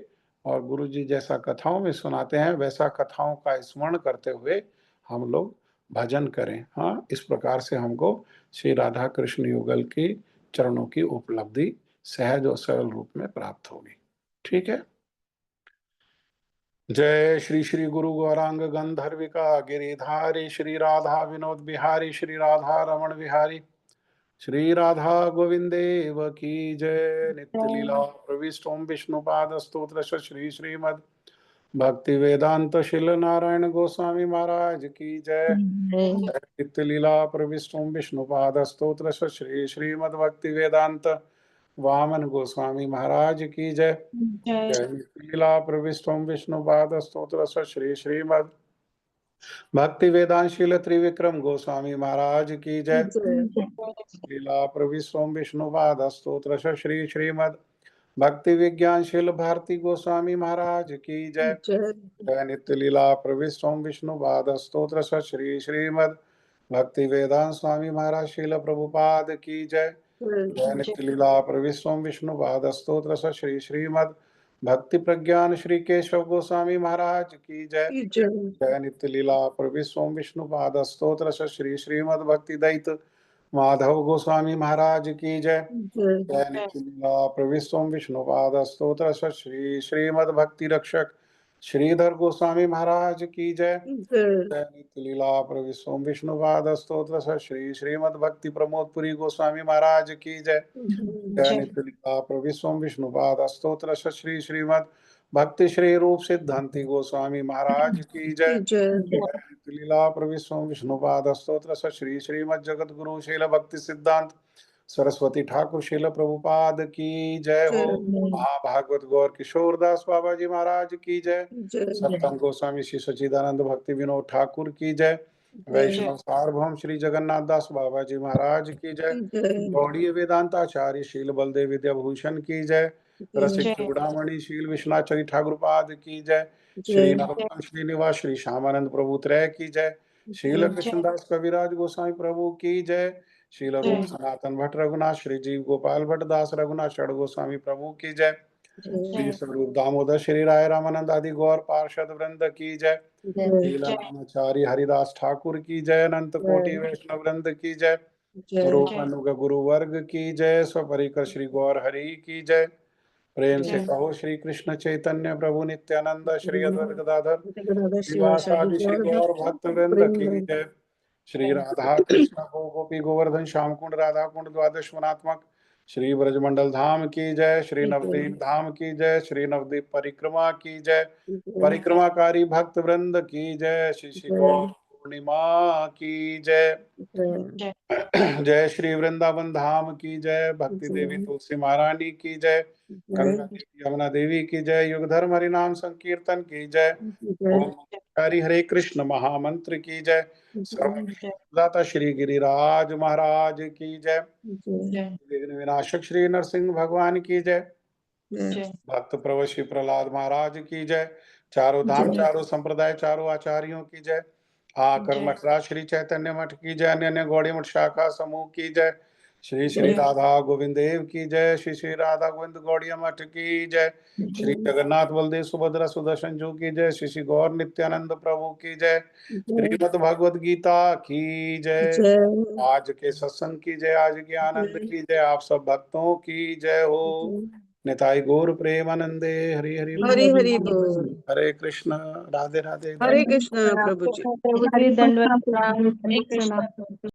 और गुरु जी जैसा कथाओं में सुनाते हैं वैसा कथाओं का स्मरण करते हुए हम लोग भजन करें। हाँ, इस प्रकार से हमको श्री राधा कृष्ण युगल की चरणों की उपलब्धि सहज और सरल रूप में प्राप्त होगी। ठीक है। जय श्री श्री गुरु गौरांग गंधर्विका गिरिधारी श्री राधा विनोद बिहारी श्री राधा रमण बिहारी श्री राधा गोविंदेव की जय। नित्य लीला प्रविष्ट ओम विष्णुपाद स्तोत्र श्री श्रीमद भक्ति वेदांत शिल नारायण गोस्वामी महाराज की जय। नित्य लीला प्रविष्ट ओम विष्णुपाद स्तोत्र श्री श्रीमद भक्ति वेदांत वामन गोस्वामी महाराज की जय। जय नित्य लीला प्रविष्ट ओम विष्णुपाद स्तोत्र श्री श्रीमद भक्ति वेदांत शील त्रिविक्रम गोस्वामी महाराज की जय। लीला प्रविष्ट ओम विष्णुपाद स्तोत्र श्री श्रीमद भक्ति विज्ञान शील भारती गोस्वामी महाराज की जय। जय नित्य लीला प्रविष्ट ओम विष्णुपाद स्तोत्र श्री श्रीमद भक्ति वेदांत स्वामी महाराज शील प्रभुपाद की जय। जय नित्य लीला प्रविश्वम विष्णुपाद स्तोत्र श्री श्रीमद भक्ति प्रज्ञान श्री केशव गोस्वामी महाराज की जय। जय नित्य लीला प्रविश्वम विष्णुपाद स्तोत्र श्री श्रीमद भक्ति दैत माधव गोस्वामी महाराज की जय। जय नित्य लीला प्रविश्वम विष्णुपाद स्तोत्र श्री श्रीमद भक्ति रक्षक श्रीधर गोस्वामी महाराज की जय। जय नित्य लीला प्रविश्वम विष्णुपाद स्तोत्र श्री श्रीमद भक्ति प्रमोदपुरी गोस्वामी महाराज की जय। जय नित्य लीला प्रविश्वम विष्णुपाद स्तोत्र श्री श्रीमद भक्ति श्री रूप सिद्धांति गोस्वामी महाराज की जय। जय नित्य लीला प्रविश्वम विष्णुपाद स्तोत्र श्री श्रीमद जगत गुरु शील भक्ति सिद्धांत सरस्वती ठाकुर शील प्रभुपाद की जय हो। महाभागवत गौर किशोर दास बाबा जी महाराज की जय। सप्तम गोस्वामी श्री सच्चिदानंद भक्ति विनोद ठाकुर की जय। वैष्णव सार्वभौम श्री जगन्नाथ दास बाबा जी महाराज की जय। गौड़ीय वेदांताचार्य शील बलदेव विद्याभूषण की जय। रसिक चूड़ामणि शील विश्वनाथ ठाकुर पाद की जय। श्री नरोत्तम श्रीनिवास श्री श्यामानंद प्रभु त्रय की जय। शील कृष्णदास कविराज गोस्वामी प्रभु की जय। शील रूप सनातन भट्ट रघुनाथ श्री जीव गोपाल भट्ट दास रघुनाथ षड गोस्वामी प्रभु की जय। श्री स्वरूप दामोदर श्री राय रामानंद आदि गौर पार्षद वृंद की जय। लीलाचार्य हरिदास ठाकुर की जय। अनंत कोटि वैष्णव वृंद की जय। रूप अनुग गुरु वर्ग की जय। स्वपरिकर श्री गौर हरि की जय। प्रेम से कहो श्री कृष्ण चैतन्य प्रभु नित्यानंद श्री अद्वैत गदाधर श्रीवासादि श्री गौर भक्त वृंद की जय। श्री राधा कृष्ण गोपी गोवर्धन श्याम कुंड राधा कुंड द्वादश गुणात्मक श्री ब्रजमंडल धाम की जय। श्री नवदीप धाम की जय। श्री नवदीप परिक्रमा की जय। परिक्रमाकारी भक्त वृंद की जय। श्री गौर पूर्णिमा की जय। जय श्री वृंदावन धाम की जय। भक्ति देवी तुलसी महारानी की जय। गंगा देवी यमुना देवी की जय। युग धर्म हरि नाम संकीर्तन की जय। ओम हरे कृष्ण महामंत्र की जय। सर्वदाता श्री गिरिराज महाराज की जय। विघ्न विनाशक श्री नरसिंह भगवान की जय। भक्त प्रभु श्री प्रहलाद महाराज की जय। चारों धाम चारों संप्रदाय चारों आचार्यों की जय। आकर मठराज श्री चैतन्य मठ की जय। अन्य गौड़ी मठ शाखा समूह की जय। श्री श्री राधा गोविंद देव की जय। श्री श्री राधा गोविंद गौड़िया मठ की जय। श्री जगन्नाथ बलदेव सुभद्रा सुदर्शन जू की जय। श्री श्री गौर नित्यानंद प्रभु की जय। श्रीमद् भगवद गीता की जय। आज के सत्संग की जय। आज के आनंद की जय। आप सब भक्तों की जय हो। निताई गौर प्रेमानंदे हरि हरि हरि हरि बोल। हरे कृष्ण राधे राधे। हरे कृष्ण प्रभु जी। प्रभु जी दंडवत प्रणाम। हरे कृष्ण।